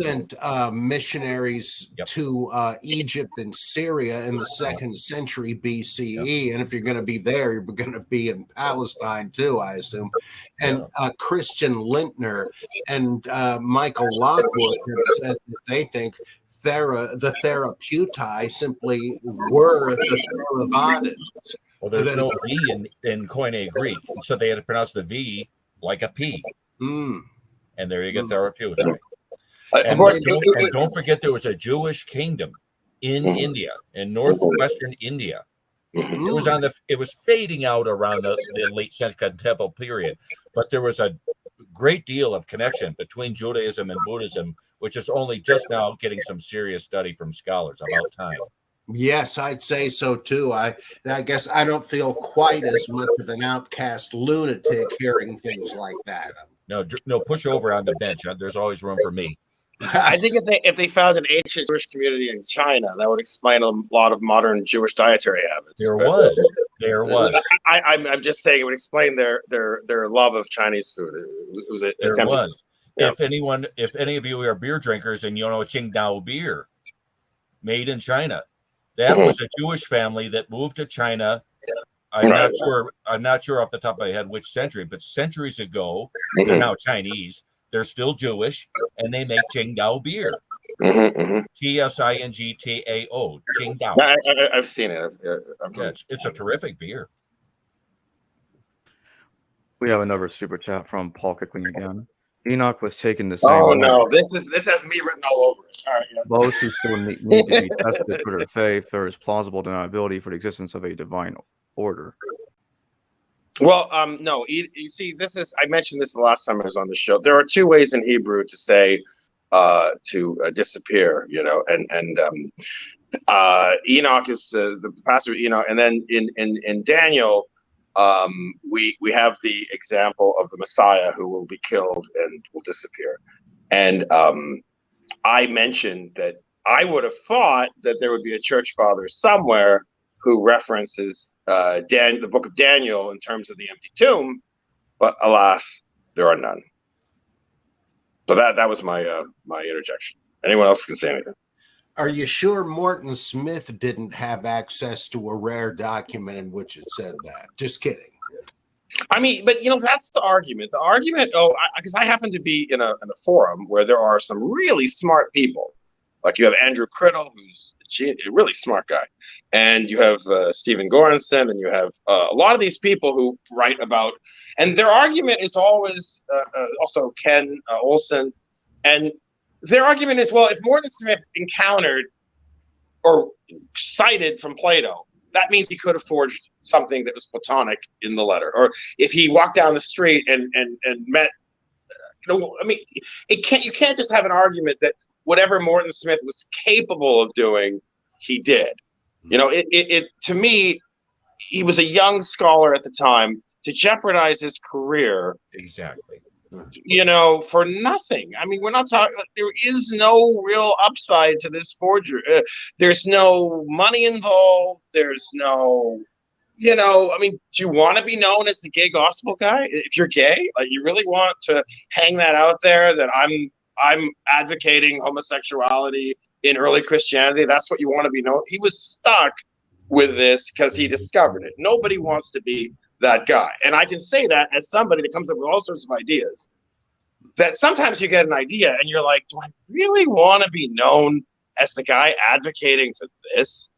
[SPEAKER 4] sent missionaries to Egypt and Syria in the 2nd century BCE. And if you're going to be there, you're going to be in Palestine too, I assume. And Christian Lintner and Michael Lockwood have said that they think the Therapeutae simply were the Theravadins.
[SPEAKER 3] Well, there's no V in Koine Greek, so they had to pronounce the V like a P. And there you get Therapeutae. And don't forget, there was a Jewish kingdom in India, in northwestern India. It was fading out around the late Second Temple period, but there was a great deal of connection between Judaism and Buddhism, which is only just now getting some serious study from scholars. About time.
[SPEAKER 4] Yes, I'd say so too. I guess I don't feel quite as much of an outcast lunatic hearing things like that.
[SPEAKER 3] No, push over on the bench. There's always room for me.
[SPEAKER 2] I think if they found an ancient Jewish community in China, that would explain a lot of modern Jewish dietary habits.
[SPEAKER 3] There was.
[SPEAKER 2] I'm just saying it would explain their love of Chinese food. It was
[SPEAKER 3] there was. Yeah. If any of you are beer drinkers and you know Qingdao beer, made in China. That was a Jewish family that moved to China. I'm not sure off the top of my head which century, but centuries ago. They're now Chinese. They're still Jewish, and they make Qingdao beer. Tsingtao. Qingdao.
[SPEAKER 2] I've seen it.
[SPEAKER 3] It's a terrific beer.
[SPEAKER 1] We have another super chat from Paul Kickling again. Enoch was taken the same
[SPEAKER 2] way.
[SPEAKER 1] No,
[SPEAKER 2] this has me written all over it. All right,
[SPEAKER 1] Those who still need to be tested for their faith, there is plausible deniability for the existence of a divine order.
[SPEAKER 2] Well, no, you see, I mentioned this the last time I was on the show. There are 2 ways in Hebrew to say to disappear, and Enoch is the pastor of Enoch, and then in Daniel. We have the example of the Messiah who will be killed and will disappear. And I mentioned that I would have thought that there would be a church father somewhere who references the book of Daniel in terms of the empty tomb, but alas, there are none. So that was my interjection. Anyone else can say anything?
[SPEAKER 4] Are you sure Morton Smith didn't have access to a rare document in which it said that? Just kidding.
[SPEAKER 2] I mean, but that's the argument. The argument, because I happen to be in a forum where there are some really smart people. Like you have Andrew Criddle, who's a really smart guy, and you have Stephen Goranson, and you have a lot of these people who write about, and their argument is always also Ken Olson, and their argument is, well, if Morton Smith encountered or cited from Plato, that means he could have forged something that was Platonic in the letter. Or if he walked down the street and met, I mean, you can't just have an argument that whatever Morton Smith was capable of doing, he did. To me, he was a young scholar at the time. To jeopardize his career,
[SPEAKER 3] exactly.
[SPEAKER 2] For nothing. I mean, we're not talking. There is no real upside to this forgery. There's no money involved. There's no, I mean, do you want to be known as the gay gospel guy? If you're gay, like you really want to hang that out there that I'm advocating homosexuality in early Christianity. That's what you want to be known. He was stuck with this because he discovered it. Nobody wants to be that guy. And I can say that as somebody that comes up with all sorts of ideas, that sometimes you get an idea and you're like, do I really want to be known as the guy advocating for this?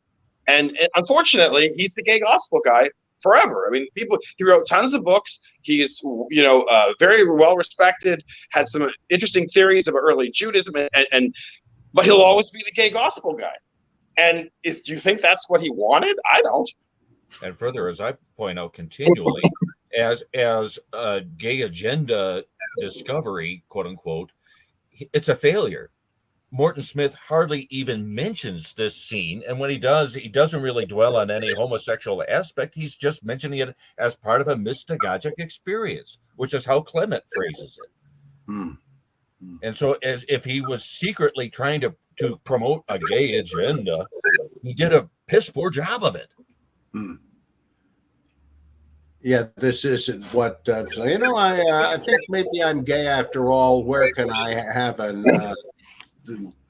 [SPEAKER 2] And unfortunately, he's the gay gospel guy forever. I mean, he wrote tons of books. He is, very well respected, had some interesting theories about early Judaism, but he'll always be the gay gospel guy. And do you think that's what he wanted? I don't.
[SPEAKER 3] And further, as I point out continually, as a gay agenda discovery, quote unquote, it's a failure. Morton Smith hardly even mentions this scene, and when he does, he doesn't really dwell on any homosexual aspect. He's just mentioning it as part of a mystagogic experience, which is how Clement phrases it. And so, as if he was secretly trying to promote a gay agenda, he did a piss poor job of it.
[SPEAKER 4] Yeah, this isn't what. So I think maybe I'm gay after all. Where can I have an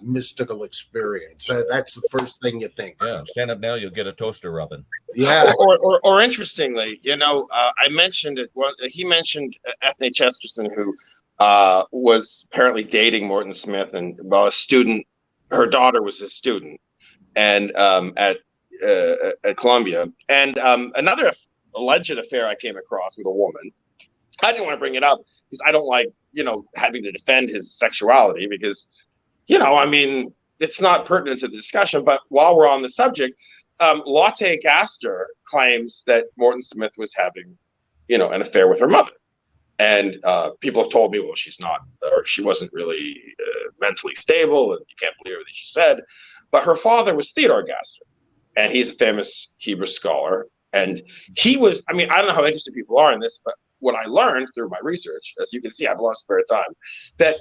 [SPEAKER 4] mystical experience? That's the first thing you think.
[SPEAKER 3] Yeah, stand up now, you'll get a toaster oven.
[SPEAKER 4] Yeah.
[SPEAKER 2] Or interestingly, I mentioned it. Well, he mentioned Ethne Chesterton, who was apparently dating Morton Smith, and a student. Her daughter was his student, and at Columbia. And another alleged affair I came across with a woman. I didn't want to bring it up because I don't like having to defend his sexuality because it's not pertinent to the discussion. But while we're on the subject, Lotte Gaster claims that Morton Smith was having, an affair with her mother. And people have told me, well, she's not, or she wasn't really mentally stable, and you can't believe everything she said. But her father was Theodore Gaster, and he's a famous Hebrew scholar. And he was, I don't know how interested people are in this, but what I learned through my research, as you can see, I have a lot of spare time, that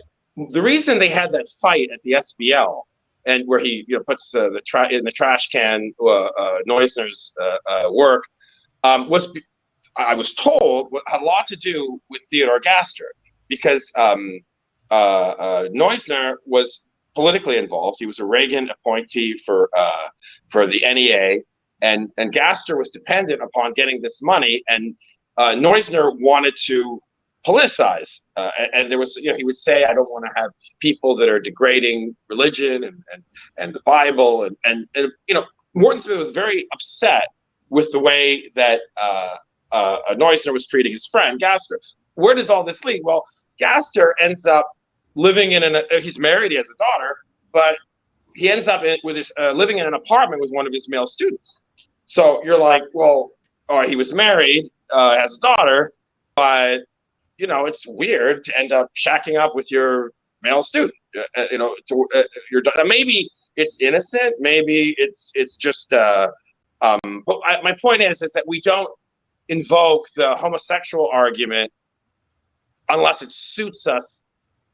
[SPEAKER 2] the reason they had that fight at the SBL, and where he puts in the trash can Neusner's work, was, I was told, had a lot to do with Theodore Gaster, because Neusner was politically involved. He was a Reagan appointee for the NEA, and Gaster was dependent upon getting this money, and Neusner wanted to politicize, and there was, he would say, I don't want to have people that are degrading religion and the Bible, and Morton Smith was very upset with the way that Neusner was treating his friend Gaster. Where does all this lead? Well, Gaster ends up living he's married, he has a daughter, but he ends up living in an apartment with one of his male students. So you're like, well, he was married, has a daughter, but it's weird to end up shacking up with your male student. Maybe it's innocent, maybe it's just. But my point is that we don't invoke the homosexual argument unless it suits us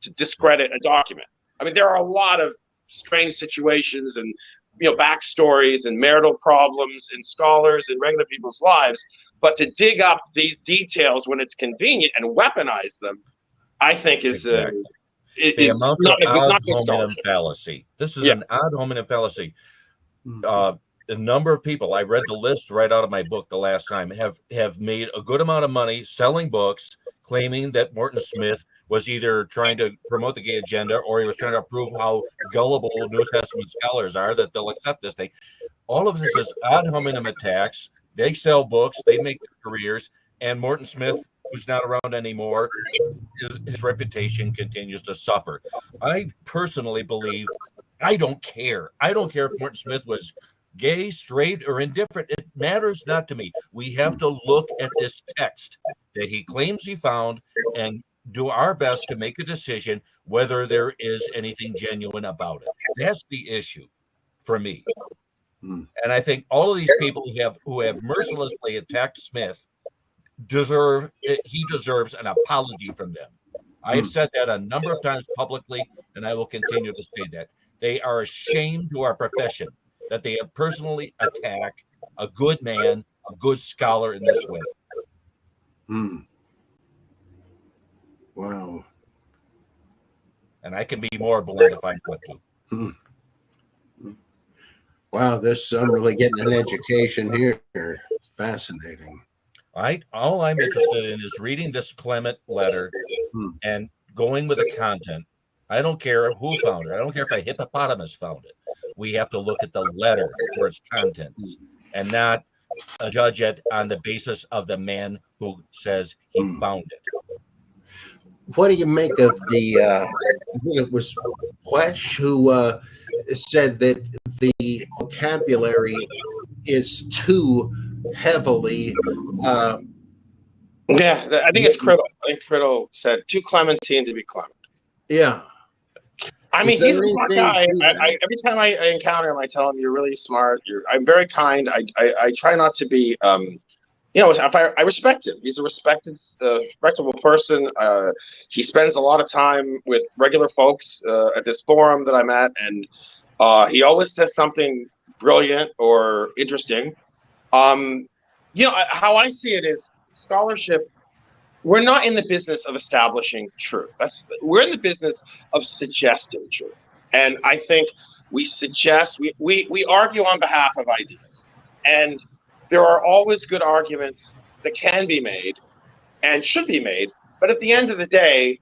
[SPEAKER 2] to discredit a document. There are a lot of strange situations and backstories and marital problems in scholars and regular people's lives, but to dig up these details when it's convenient and weaponize them, I think is
[SPEAKER 3] the amount
[SPEAKER 2] not
[SPEAKER 3] of
[SPEAKER 2] a
[SPEAKER 3] ad
[SPEAKER 2] good
[SPEAKER 3] hominem fallacy. This is an ad hominem fallacy. A number of people, I read the list right out of my book the last time, have made a good amount of money selling books claiming that Morton Smith was either trying to promote the gay agenda or he was trying to prove how gullible New Testament scholars are, that they'll accept this thing. All of this is ad hominem attacks. They sell books, they make their careers, and Morton Smith, who's not around anymore, his reputation continues to suffer. I personally believe, I don't care. I don't care if Morton Smith was gay, straight, or indifferent. It matters not to me. We have to look at this text that he claims he found and do our best to make a decision whether there is anything genuine about it. That's the issue for me. And I think all of these people who have mercilessly attacked Smith he deserves an apology from them. I have said that a number of times publicly, and I will continue to say that. They are ashamed to our profession that they have personally attacked a good man, a good scholar in this way.
[SPEAKER 4] Wow.
[SPEAKER 3] And I can be more blunt if I want to.
[SPEAKER 4] Wow, I'm really getting an education here. Fascinating.
[SPEAKER 3] All I'm interested in is reading this Clement letter and going with the content. I don't care who found it. I don't care if a hippopotamus found it. We have to look at the letter for its contents and not judge it on the basis of the man who says he found it.
[SPEAKER 4] What do you make of it was Quesh who said that the vocabulary is too heavily
[SPEAKER 2] I think it's Criddle. I think Criddle said too Clementine to be Clement.
[SPEAKER 4] Yeah.
[SPEAKER 2] He's a smart guy. Every time I encounter him, I tell him, you're really smart. I'm very kind. I try not to be, I respect him. He's a respectable person. He spends a lot of time with regular folks at this forum that I'm at. And he always says something brilliant or interesting. How I see it is scholarship. We're not in the business of establishing truth. We're in the business of suggesting truth. And I think we suggest, we argue on behalf of ideas. And there are always good arguments that can be made and should be made. But at the end of the day,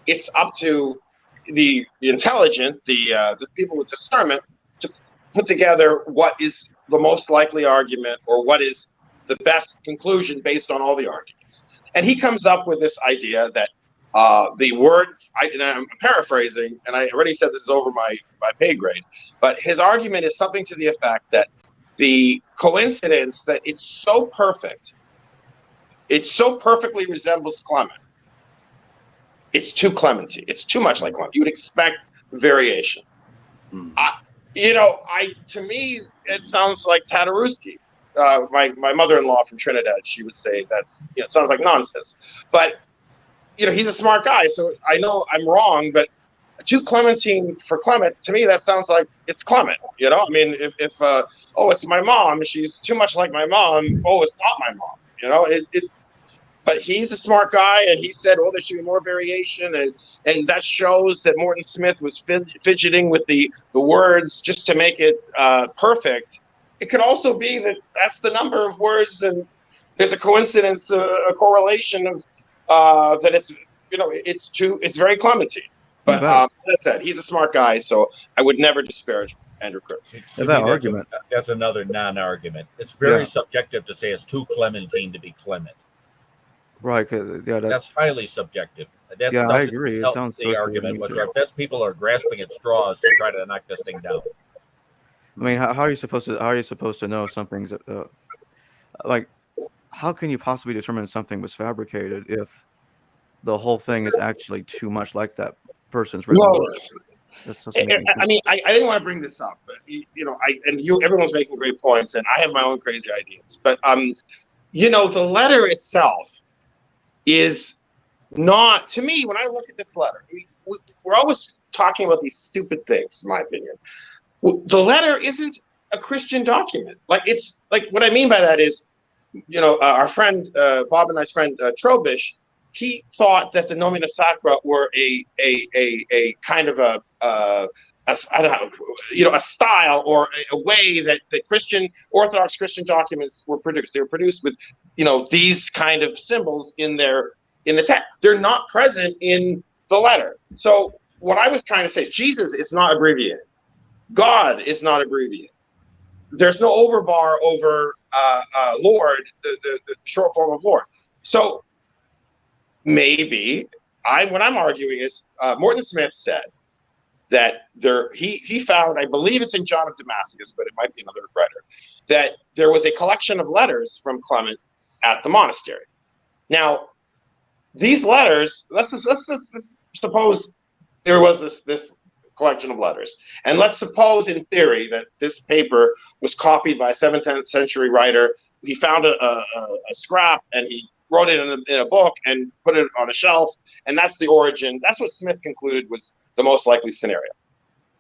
[SPEAKER 2] it's up to the intelligent, the people with discernment, to put together what is the most likely argument or what is the best conclusion based on all the arguments. And he comes up with this idea that the word, and I'm paraphrasing, and I already said this is over my pay grade, but his argument is something to the effect that the coincidence that it's so perfect, it so perfectly resembles Clement, it's too Clementy. It's too much like Clement. You would expect variation. To me, it sounds like Tatarusky. My mother-in-law from Trinidad, she would say it sounds like nonsense. But he's a smart guy, so I know I'm wrong. But too Clementine for Clement, to me, that sounds like it's Clement. I mean, if it's my mom, she's too much like my mom. Oh, it's not my mom. But he's a smart guy, and he said, there should be more variation, and that shows that Morton Smith was fidgeting with the words just to make it perfect. It could also be that that's the number of words, and there's a coincidence, a correlation of that it's very Clementine. But as I said, he's a smart guy, so I would never disparage Andrew Curtis.
[SPEAKER 3] That's another non-argument. It's very subjective to say it's too Clementine to be Clement.
[SPEAKER 1] Right.
[SPEAKER 3] That's highly subjective.
[SPEAKER 1] I agree. It sounds
[SPEAKER 3] the argument whatsoever. That's people are grasping at straws to try to knock this thing down.
[SPEAKER 1] I mean, how are you supposed to know something's like? How can you possibly determine something was fabricated if the whole thing is actually too much like that person's written word?
[SPEAKER 2] I mean, I didn't want to bring this up, but everyone's making great points, and I have my own crazy ideas. But the letter itself is not, to me, when I look at this letter, we're always talking about these stupid things, in my opinion. The letter isn't a Christian document. It's like, what I mean by that is, our friend, Bob and I's friend, Trobish, he thought that the Nomina Sacra were a kind of a style or a way that the Orthodox Christian documents were produced. They were produced with, these kind of symbols in the text. They're not present in the letter. So what I was trying to say is Jesus is not abbreviated. God is not abbreviated. There's no overbar over Lord, the short form of Lord. So maybe what I'm arguing is Morton Smith said that he found, I believe it's in John of Damascus, but it might be another writer, that there was a collection of letters from Clement at the monastery. Now, these letters, let's just suppose there was this collection of letters, and let's suppose in theory that this paper was copied by a 17th century writer. He found a scrap and he wrote it in a book and put it on a shelf, and that's the origin. That's what Smith concluded was the most likely scenario.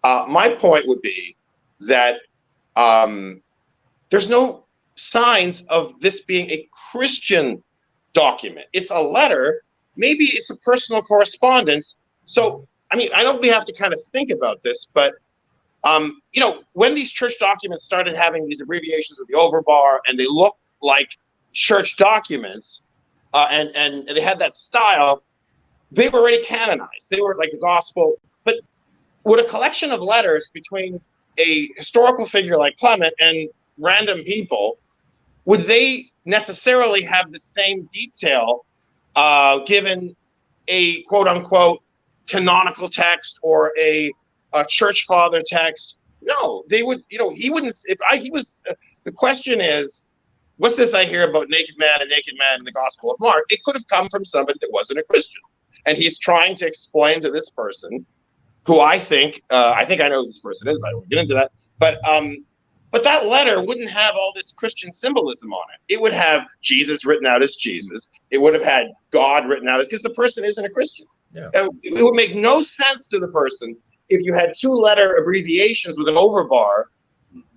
[SPEAKER 2] My point would be that there's no signs of this being a Christian document. It's a letter. Maybe it's a personal correspondence. So, I mean, I know we have to kind of think about this, but when these church documents started having these abbreviations with the overbar and they look like church documents, and they had that style, they were already canonized. They were like the gospel. But would a collection of letters between a historical figure like Clement and random people, would they necessarily have the same detail given a quote unquote canonical text or a church father text? No, they would, he wouldn't. The question is, what's this I hear about naked man in the Gospel of Mark? It could have come from somebody that wasn't a Christian. And he's trying to explain to this person, who I think I know who this person is, but I won't get into that. But that letter wouldn't have all this Christian symbolism on it. It would have Jesus written out as Jesus. It would have had God written out as, because the person isn't a Christian. Yeah. It would make no sense to the person if you had two letter abbreviations with an overbar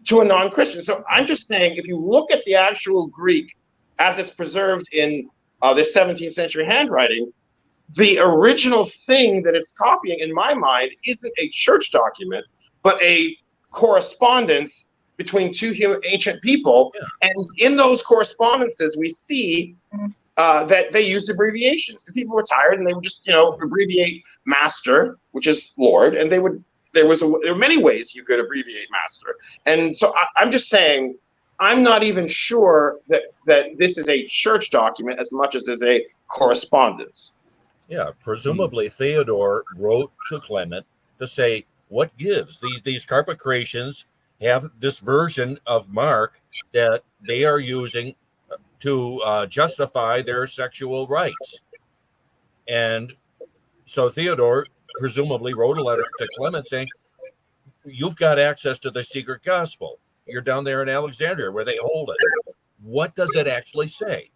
[SPEAKER 2] to a non-Christian. So I'm just saying, if you look at the actual Greek as it's preserved in this 17th century handwriting, the original thing that it's copying, in my mind, isn't a church document, but a correspondence between two ancient people. Yeah. And in those correspondences, we see that they used abbreviations. The people were tired, and they would just, abbreviate master, which is Lord, and there were many ways you could abbreviate master. And so I'm just saying, I'm not even sure that this is a church document as much as there's a correspondence.
[SPEAKER 3] Yeah, presumably Theodore wrote to Clement to say, what gives? These Carpocratians have this version of Mark that they are using to justify their sexual rights. And so Theodore presumably wrote a letter to Clement saying, you've got access to the secret gospel. You're down there in Alexandria where they hold it. What does it actually say?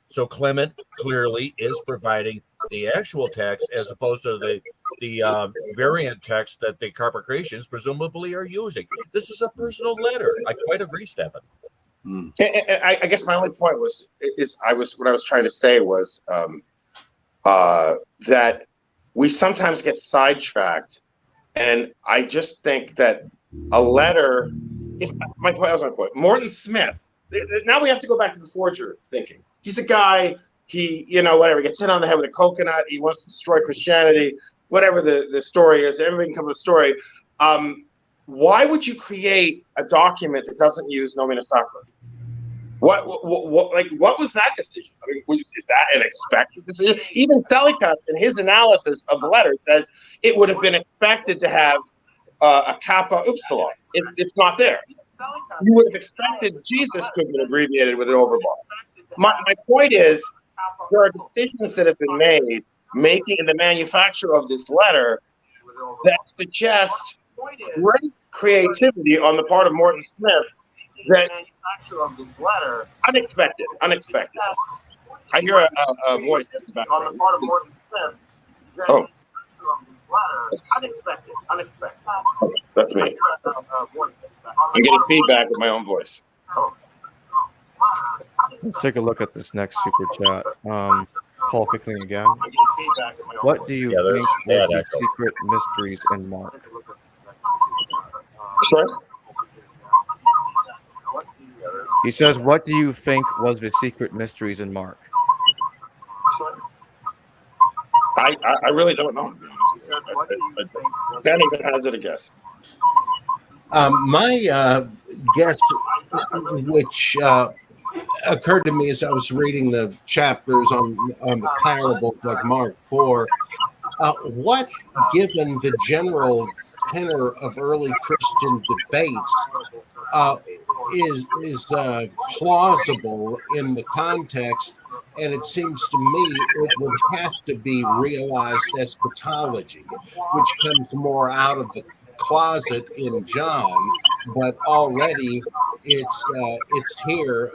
[SPEAKER 3] So Clement clearly is providing the actual text as opposed to the variant text that the Carpocratians presumably are using. This is a personal letter. I quite agree, Stephan.
[SPEAKER 2] And I guess my only point what I was trying to say was that we sometimes get sidetracked, and I just think that a letter. My point. Morton Smith. Now we have to go back to the forger thinking. He's a guy. He gets hit on the head with a coconut. He wants to destroy Christianity. Whatever the story is, everything can come with a story. Why would you create a document that doesn't use nomina sacra? What was that decision? I mean, is that an expected decision? Even Seleucus, in his analysis of the letter, says it would have been expected to have a kappa upsilon. It's not there. You would have expected Jesus to have been abbreviated with an overbar. My point is, there are decisions that have been made making the manufacture of this letter that suggest great creativity on the part of Morton Smith. That unexpected. I hear a voice in the background. On the part of Morton Smith. Oh. Unexpected. That's me. I'm getting feedback with my own voice.
[SPEAKER 1] Let's take a look at this next super chat. Paul Pickling again. What do you think are the secret mysteries in Mark?
[SPEAKER 2] Sorry?
[SPEAKER 1] He says, what do you think was the secret mysteries in Mark?
[SPEAKER 2] I really don't know. Ben even has it a guess.
[SPEAKER 4] My guess, which occurred to me as I was reading the chapters on the parables like Mark 4, what, given the general tenor of early Christian debates, is plausible in the context, and it seems to me it would have to be realized eschatology, which comes more out of the closet in John, but already it's here,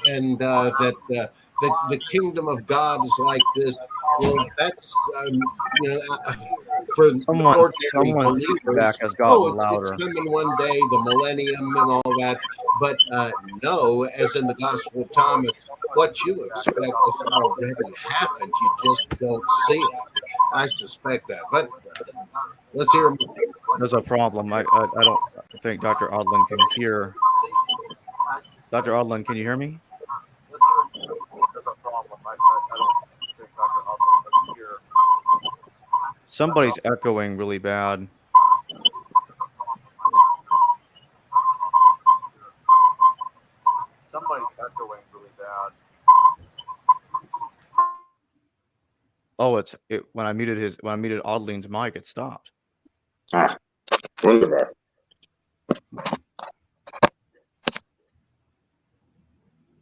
[SPEAKER 4] and that the kingdom of God is like this. Well, that's for ordinary believers.
[SPEAKER 1] Has gotten louder.
[SPEAKER 4] It's coming one day, the millennium and all that. But no, as in the Gospel of Thomas, what you expect has already happened. You just don't see it. I suspect that. But let's hear more.
[SPEAKER 1] There's a problem. I don't think Dr. Audlin can hear. Dr. Audlin, can you hear me? Somebody's echoing really bad. Oh, when I muted Audlin's mic, it stopped.
[SPEAKER 2] Ah, wonderful.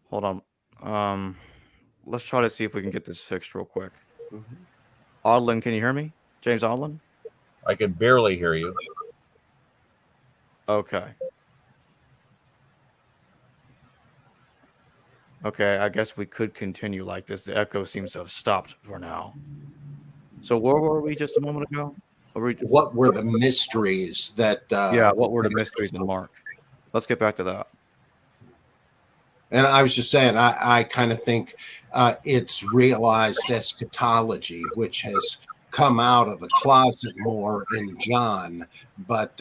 [SPEAKER 1] Hold on. Let's try to see if we can get this fixed real quick. Mm-hmm. Audlin, can you hear me? James Audlin?
[SPEAKER 3] I can barely hear you.
[SPEAKER 1] Okay. Okay, I guess we could continue like this. The echo seems to have stopped for now. So where were we just a moment ago?
[SPEAKER 4] What were the mysteries that...
[SPEAKER 1] what were the mysteries in Mark? let's get back to that.
[SPEAKER 4] And I was just saying, I kind of think it's realized eschatology, which has come out of the closet more in John, but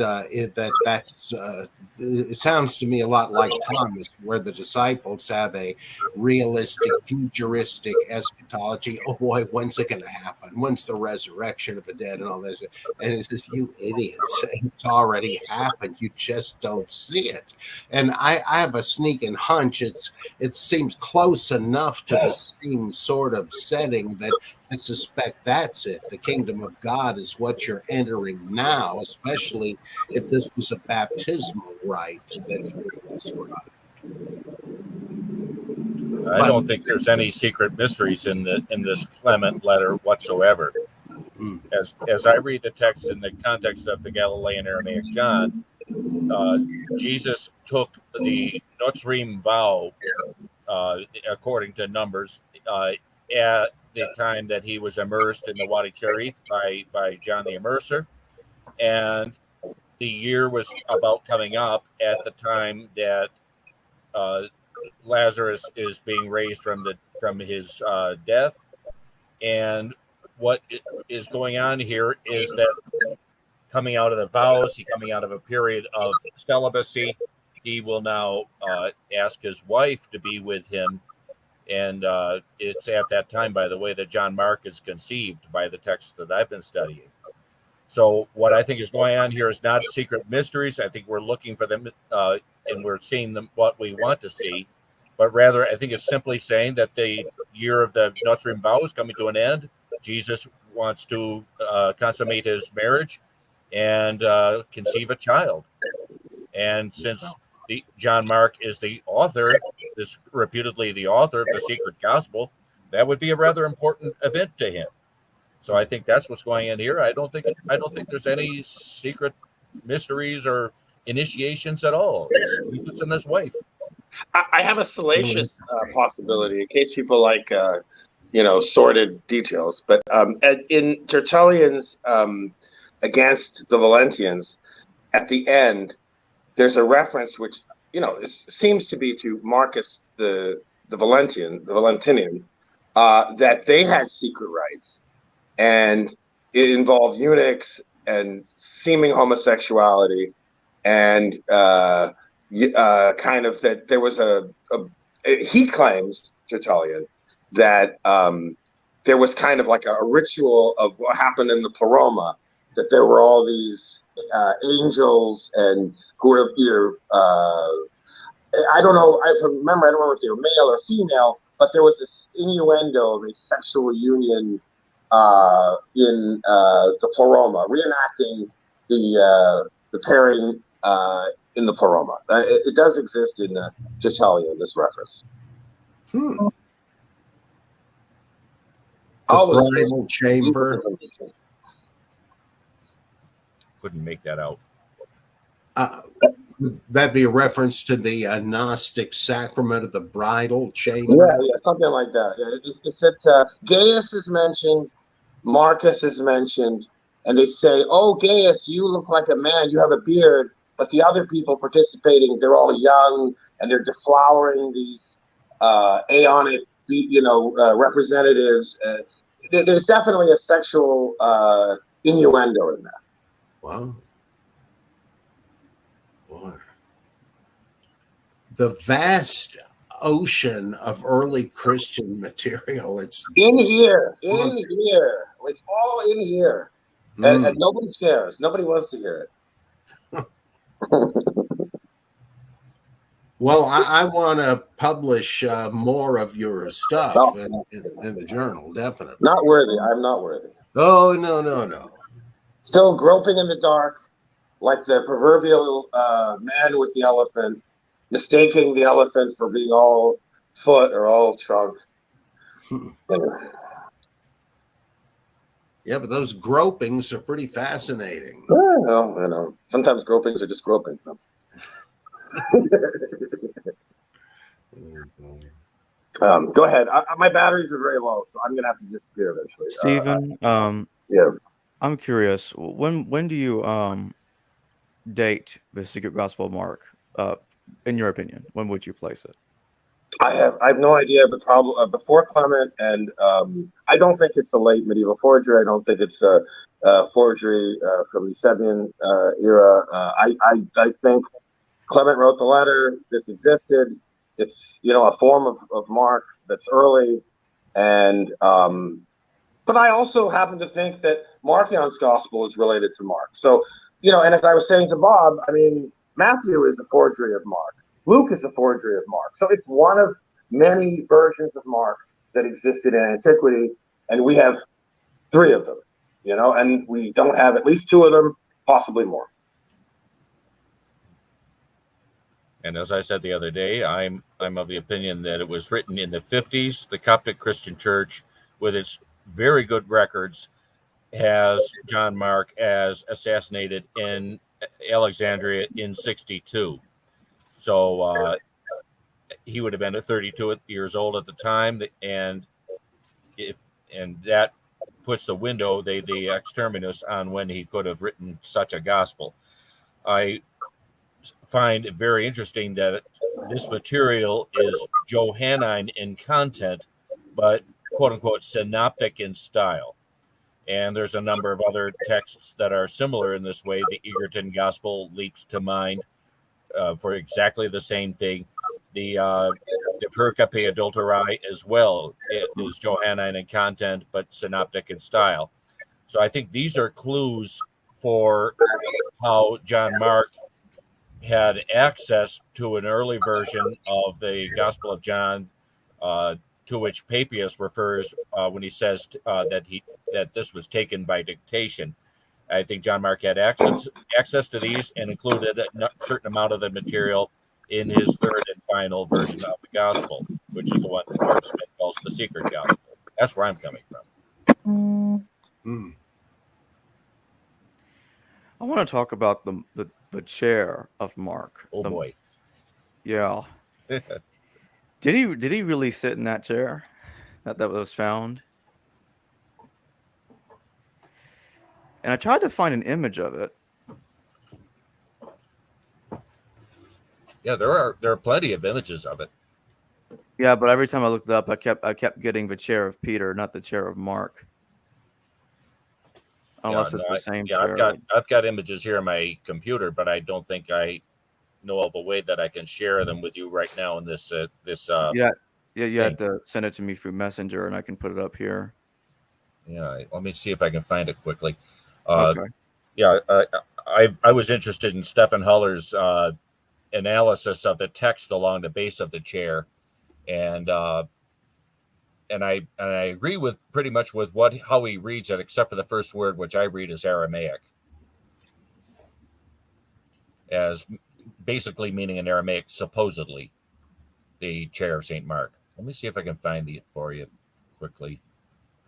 [SPEAKER 4] it sounds to me a lot like Thomas, where the disciples have a realistic, futuristic eschatology. Oh boy, when's it going to happen? When's the resurrection of the dead and all this? And it's just, you idiots, it's already happened. You just don't see it. And I have a sneaking hunch it seems close enough to the same sort of setting that I suspect that's it. The kingdom of God is what you're entering now, especially if this was a baptismal rite that's being described.
[SPEAKER 3] I don't think there's any secret mysteries in this Clement letter whatsoever. As I read the text in the context of the Galilean Aramaic John, Jesus took the Notzrim vow, according to Numbers, at the time that he was immersed in the Wadi Cherith by John the Immerser, and the year was about coming up at the time that Lazarus is being raised from his death. And what is going on here is that coming out of the vows, coming out of a period of celibacy, he will now ask his wife to be with him. And it's at that time, by the way, that John Mark is conceived by the text that I've been studying. So what I think is going on here is not secret mysteries. I think we're looking for them and we're seeing them what we want to see. But rather, I think it's simply saying that the year of the Notzrim vow is coming to an end. Jesus wants to consummate his marriage and conceive a child. And since John Mark is the author, is reputedly the author of the secret gospel, that would be a rather important event to him. So I think that's what's going on here. I don't think there's any secret mysteries or initiations at all. It's Jesus and his wife.
[SPEAKER 2] I have a salacious possibility in case people like sordid details. But in Tertullian's Against the Valentians, at the end, there's a reference which seems to be to Marcus the Valentinian, that they had secret rites, and it involved eunuchs and seeming homosexuality, and kind of that there was he claims, Tertullian, that there was kind of like a ritual of what happened in the Pleroma, that there were all these angels and who were either I don't know if they were male or female, but there was this innuendo of a sexual union in the Pleroma, reenacting the pairing in the Pleroma. It does exist in Tertullian, this reference.
[SPEAKER 4] The bridal chamber.
[SPEAKER 3] Couldn't make that out.
[SPEAKER 4] That'd be a reference to the Gnostic sacrament of the bridal chamber.
[SPEAKER 2] Yeah, something like that. Yeah, it's that Gaius is mentioned, Marcus is mentioned, and they say, "Oh, Gaius, you look like a man. You have a beard." But the other people participating, they're all young and they're deflowering these aeonic, representatives. There's definitely a sexual innuendo in that.
[SPEAKER 4] Wow. Boy. The vast ocean of early Christian material. It's
[SPEAKER 2] in here. It's all in here. And nobody cares. Nobody wants to hear it.
[SPEAKER 4] Well, I want to publish more of your stuff in the journal, definitely.
[SPEAKER 2] Not worthy. I'm not worthy.
[SPEAKER 4] Oh, no.
[SPEAKER 2] Still groping in the dark, like the proverbial man with the elephant, mistaking the elephant for being all foot or all trunk. Anyway.
[SPEAKER 4] Yeah, but those gropings are pretty fascinating.
[SPEAKER 2] I know. Sometimes gropings are just gropings, though. Go ahead. My batteries are very low, so I'm gonna have to disappear eventually.
[SPEAKER 1] Stephen,
[SPEAKER 2] yeah,
[SPEAKER 1] I'm curious. When do you date the Secret Gospel of Mark? in your opinion? When would you place it?
[SPEAKER 2] I have no idea, but probably before Clement, and I don't think it's a late medieval forgery. I don't think it's a forgery from the Eusebian era. I think Clement wrote the letter. This existed. It's a form of mark that's early, and but I also happen to think that Markion's gospel is related to Mark. So and as I was saying to Bob, I mean, Matthew is a forgery of Mark. Luke is a forgery of Mark. So it's one of many versions of Mark that existed in antiquity, and we have 3 of them, and we don't have at least 2 of them, possibly more.
[SPEAKER 3] And as I said the other day, I'm of the opinion that it was written in the 50s. The Coptic Christian Church, with its very good records, has John Mark as assassinated in Alexandria in 62. So he would have been 32 years old at the time, and that puts the window, the exterminus, on when he could have written such a gospel. I find it very interesting that this material is Johannine in content, but quote unquote synoptic in style. And there's a number of other texts that are similar in this way. The Egerton Gospel leaps to mind for exactly the same thing. The Pericope Adulterae as well. It is Johannine in content, but synoptic in style. So I think these are clues for how John Mark had access to an early version of the Gospel of John, to which Papias refers when he says that this was taken by dictation. I think John Mark had access to these and included a certain amount of the material in his 3rd and final version of the Gospel, which is the one that Morton Smith calls the secret Gospel. That's where I'm coming from.
[SPEAKER 4] Mm.
[SPEAKER 1] I want to talk about the chair of Mark.
[SPEAKER 3] Oh boy.
[SPEAKER 1] Yeah. Did he really sit in that chair that was found? And I tried to find an image of it.
[SPEAKER 3] Yeah, there are plenty of images of it.
[SPEAKER 1] Yeah, but every time I looked it up, I kept getting the chair of Peter, not the chair of Mark. Unless it's the same chair.
[SPEAKER 3] I've got images here on my computer, but I don't think I know of a way that I can share them with you right now in this
[SPEAKER 1] Yeah, you had to send it to me through Messenger, and I can put it up here.
[SPEAKER 3] Yeah, let me see if I can find it quickly.
[SPEAKER 1] Okay.
[SPEAKER 3] Yeah, I was interested in Stephan Huller's analysis of the text along the base of the chair, and I agree with pretty much with how he reads it, except for the first word, which I read as Aramaic, as basically meaning in Aramaic, supposedly, the chair of St. Mark. Let me see if I can find it for you quickly.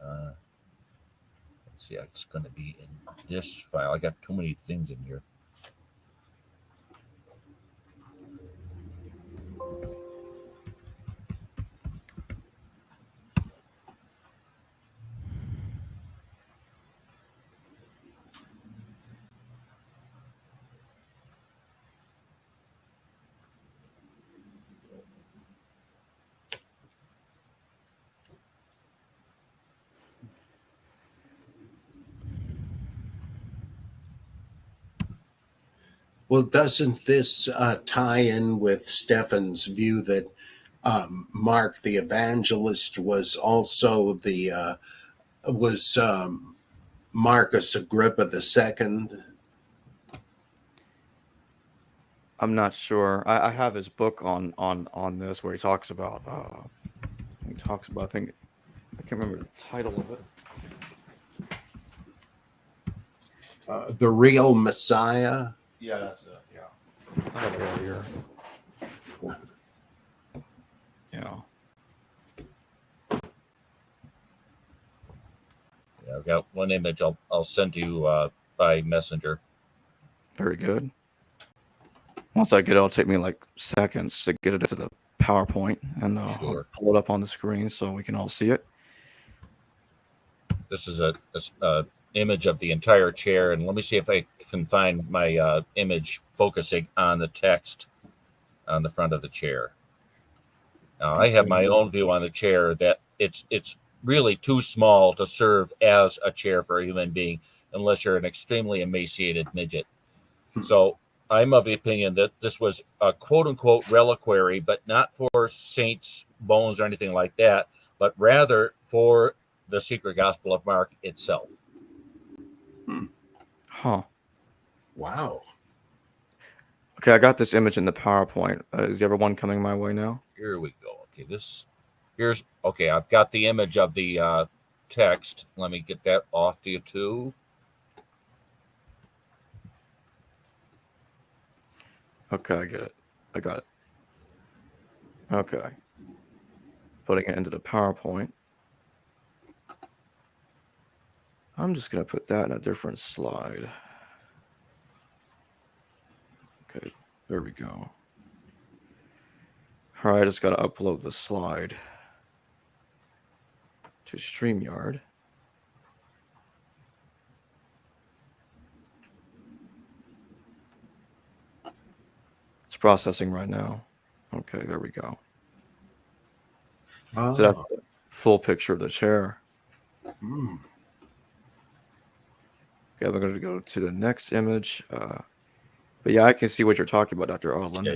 [SPEAKER 3] Let's see, it's going to be in this file. I got too many things in here.
[SPEAKER 4] Well, doesn't this tie in with Stephan's view that Mark the evangelist was also Marcus Agrippa II?
[SPEAKER 1] I'm not sure. I have his book on this where he talks about I think I can't remember the title of it.
[SPEAKER 4] The Real Messiah.
[SPEAKER 1] Yeah, that's it. Yeah, I have it right here. Yeah.
[SPEAKER 3] Yeah, I've got one image I'll send you by messenger.
[SPEAKER 1] Very good. Once I get it, it'll take me like seconds to get it to the PowerPoint, and
[SPEAKER 3] Sure.
[SPEAKER 1] I'll pull it up on the screen so we can all see it.
[SPEAKER 3] This is a image of the entire chair, and let me see if I can find my image focusing on the text on the front of the chair. Now, I have my own view on the chair that it's really too small to serve as a chair for a human being unless you're an extremely emaciated midget. So I'm of the opinion that this was a quote-unquote reliquary, but not for saints' bones or anything like that, but rather for the secret Gospel of Mark itself.
[SPEAKER 1] Huh.
[SPEAKER 4] Wow.
[SPEAKER 1] Okay, I got this image in the PowerPoint. Is the other one coming my way now?
[SPEAKER 3] Here we go. Okay, I've got the image of the text. Let me get that off to you too.
[SPEAKER 1] Okay, I get it. I got it. Okay. Putting it into the PowerPoint. I'm just going to put that in a different slide. Okay, there we go. All right, I just got to upload the slide to StreamYard. It's processing right now. Okay, there we go.
[SPEAKER 4] Oh.
[SPEAKER 1] So that's the full picture of the chair.
[SPEAKER 4] Hmm.
[SPEAKER 1] Okay, we're going to go to the next image. But yeah, I can see what you're talking about, Dr. Audlin.
[SPEAKER 3] Yeah,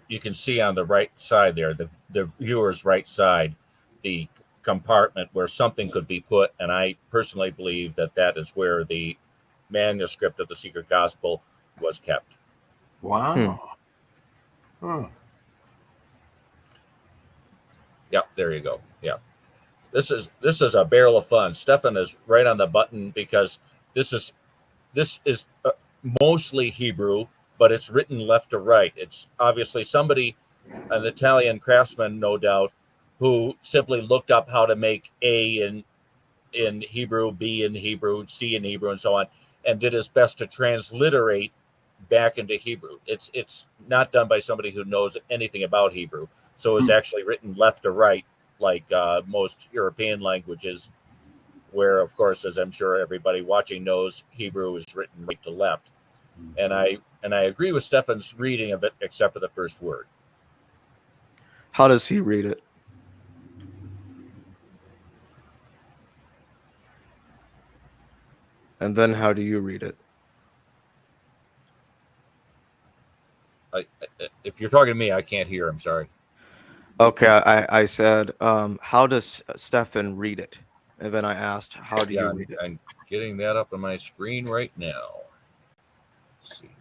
[SPEAKER 3] you can see on the right side there, the viewer's right side, the compartment where something could be put, and I personally believe that is where the manuscript of the secret gospel was kept.
[SPEAKER 4] Wow. Huh.
[SPEAKER 3] Yep, there you go. Yeah, this is a barrel of fun. Stephan is right on the button because this is mostly Hebrew, but it's written left to right. It's obviously somebody, an Italian craftsman, no doubt, who simply looked up how to make A in Hebrew, B in Hebrew, C in Hebrew, and so on, and did his best to transliterate back into Hebrew. It's not done by somebody who knows anything about Hebrew, so it's actually written left to right, like most European languages, where, of course, as I'm sure everybody watching knows, Hebrew is written right to left. And I agree with Stephan's reading of it, except for the first word.
[SPEAKER 1] How does he read it? And then how do you read it?
[SPEAKER 3] If you're talking to me, I can't hear. I'm sorry.
[SPEAKER 1] Okay, I said, how does Stephan read it? And then I asked, how do you read it?
[SPEAKER 3] I'm getting that up on my screen right now. Let's see here.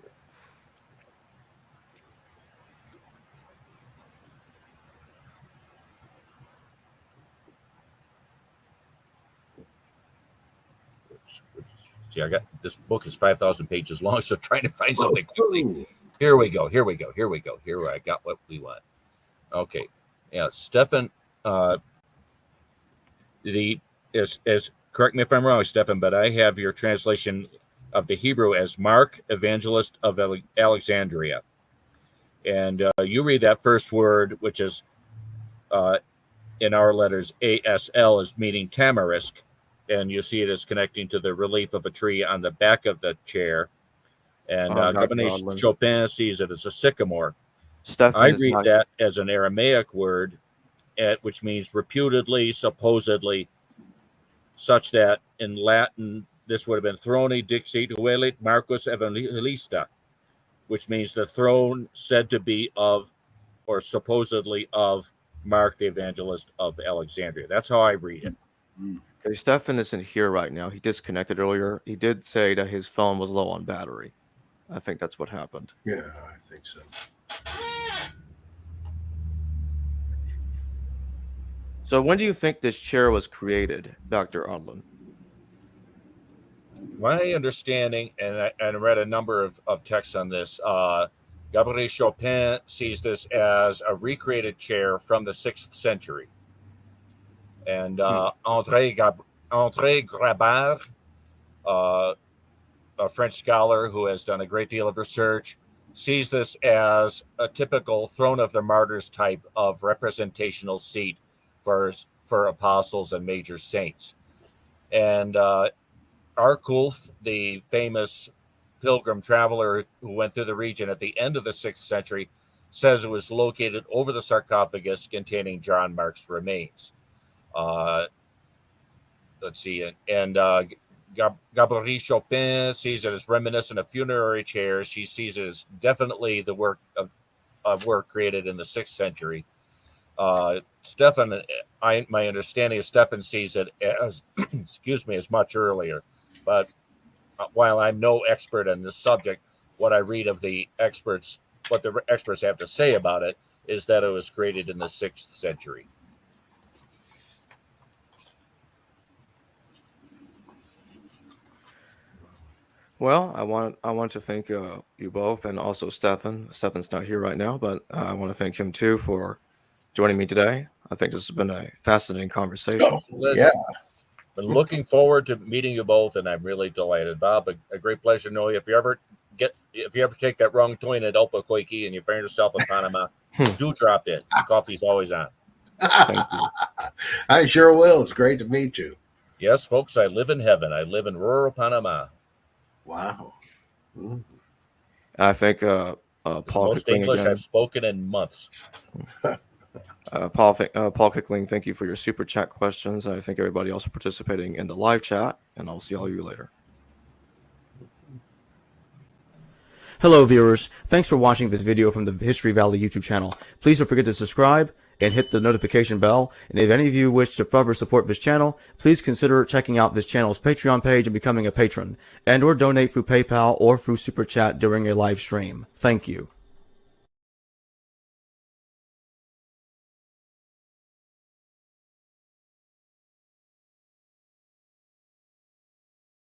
[SPEAKER 3] See, I got this book is 5,000 pages long, so trying to find something quickly. Here we go. Here I got what we want. Okay, yeah, Stephan. Is correct me if I'm wrong, Stephan, but I have your translation of the Hebrew as Mark, Evangelist of Alexandria, and you read that first word, which is in our letters ASL, is meaning tamarisk, and you see it as connecting to the relief of a tree on the back of the chair. And Chopin sees it as a sycamore. I read that as an Aramaic word, which means reputedly, supposedly, such that in Latin this would have been throne dixit huelit Marcus Evangelista, which means the throne said to be of, or supposedly of, Mark the Evangelist of Alexandria. That's how I read it.
[SPEAKER 1] Okay, Stephan isn't here right now. He disconnected earlier. He did say that his phone was low on battery. I think that's what happened.
[SPEAKER 4] Yeah, I think so.
[SPEAKER 1] So when do you think this chair was created, Dr. Audlin?
[SPEAKER 3] My understanding, and I read a number of texts on this, Gabriel Chopin sees this as a recreated chair from the 6th century. And André Grabart, a French scholar who has done a great deal of research, sees this as a typical throne of the martyrs type of representational seat for apostles and major saints. And Arculf, the famous pilgrim traveler who went through the region at the end of the 6th century, says it was located over the sarcophagus containing John Mark's remains. Let's see, and Gabrielle Chopin sees it as reminiscent of funerary chairs. She sees it as definitely the work of work created in the 6th century. Stephan, my understanding is Stephan sees it as, as much earlier. But while I'm no expert on this subject, what I read of the experts, what the experts have to say about it, is that it was created in the 6th century.
[SPEAKER 1] Well, I want to thank you both, and also Stephan. Stephan's not here right now, but I want to thank him too for joining me today. I think this has been a fascinating conversation.
[SPEAKER 4] Yeah.
[SPEAKER 3] Been looking forward to meeting you both, and I'm really delighted, Bob. A great pleasure to know you. If you ever take that wrong turn at Albuquerque and you find yourself in Panama, do drop in. The coffee's always on.
[SPEAKER 1] Thank you.
[SPEAKER 4] I sure will. It's great to meet you.
[SPEAKER 3] Yes, folks, I live in heaven. I live in rural Panama.
[SPEAKER 4] Wow.
[SPEAKER 1] I think Paul
[SPEAKER 3] Most
[SPEAKER 1] Kickling
[SPEAKER 3] English
[SPEAKER 1] again.
[SPEAKER 3] I've spoken in months.
[SPEAKER 1] Paul Kickling, thank you for your super chat questions. I thank everybody else for participating in the live chat, and I'll see all you later.
[SPEAKER 5] Hello viewers, thanks for watching this video from the History Valley YouTube channel. Please don't forget to subscribe and hit the notification bell. And if any of you wish to further support this channel, please consider checking out this channel's Patreon page and becoming a patron, and or donate through PayPal or through Super Chat during a live stream. Thank you.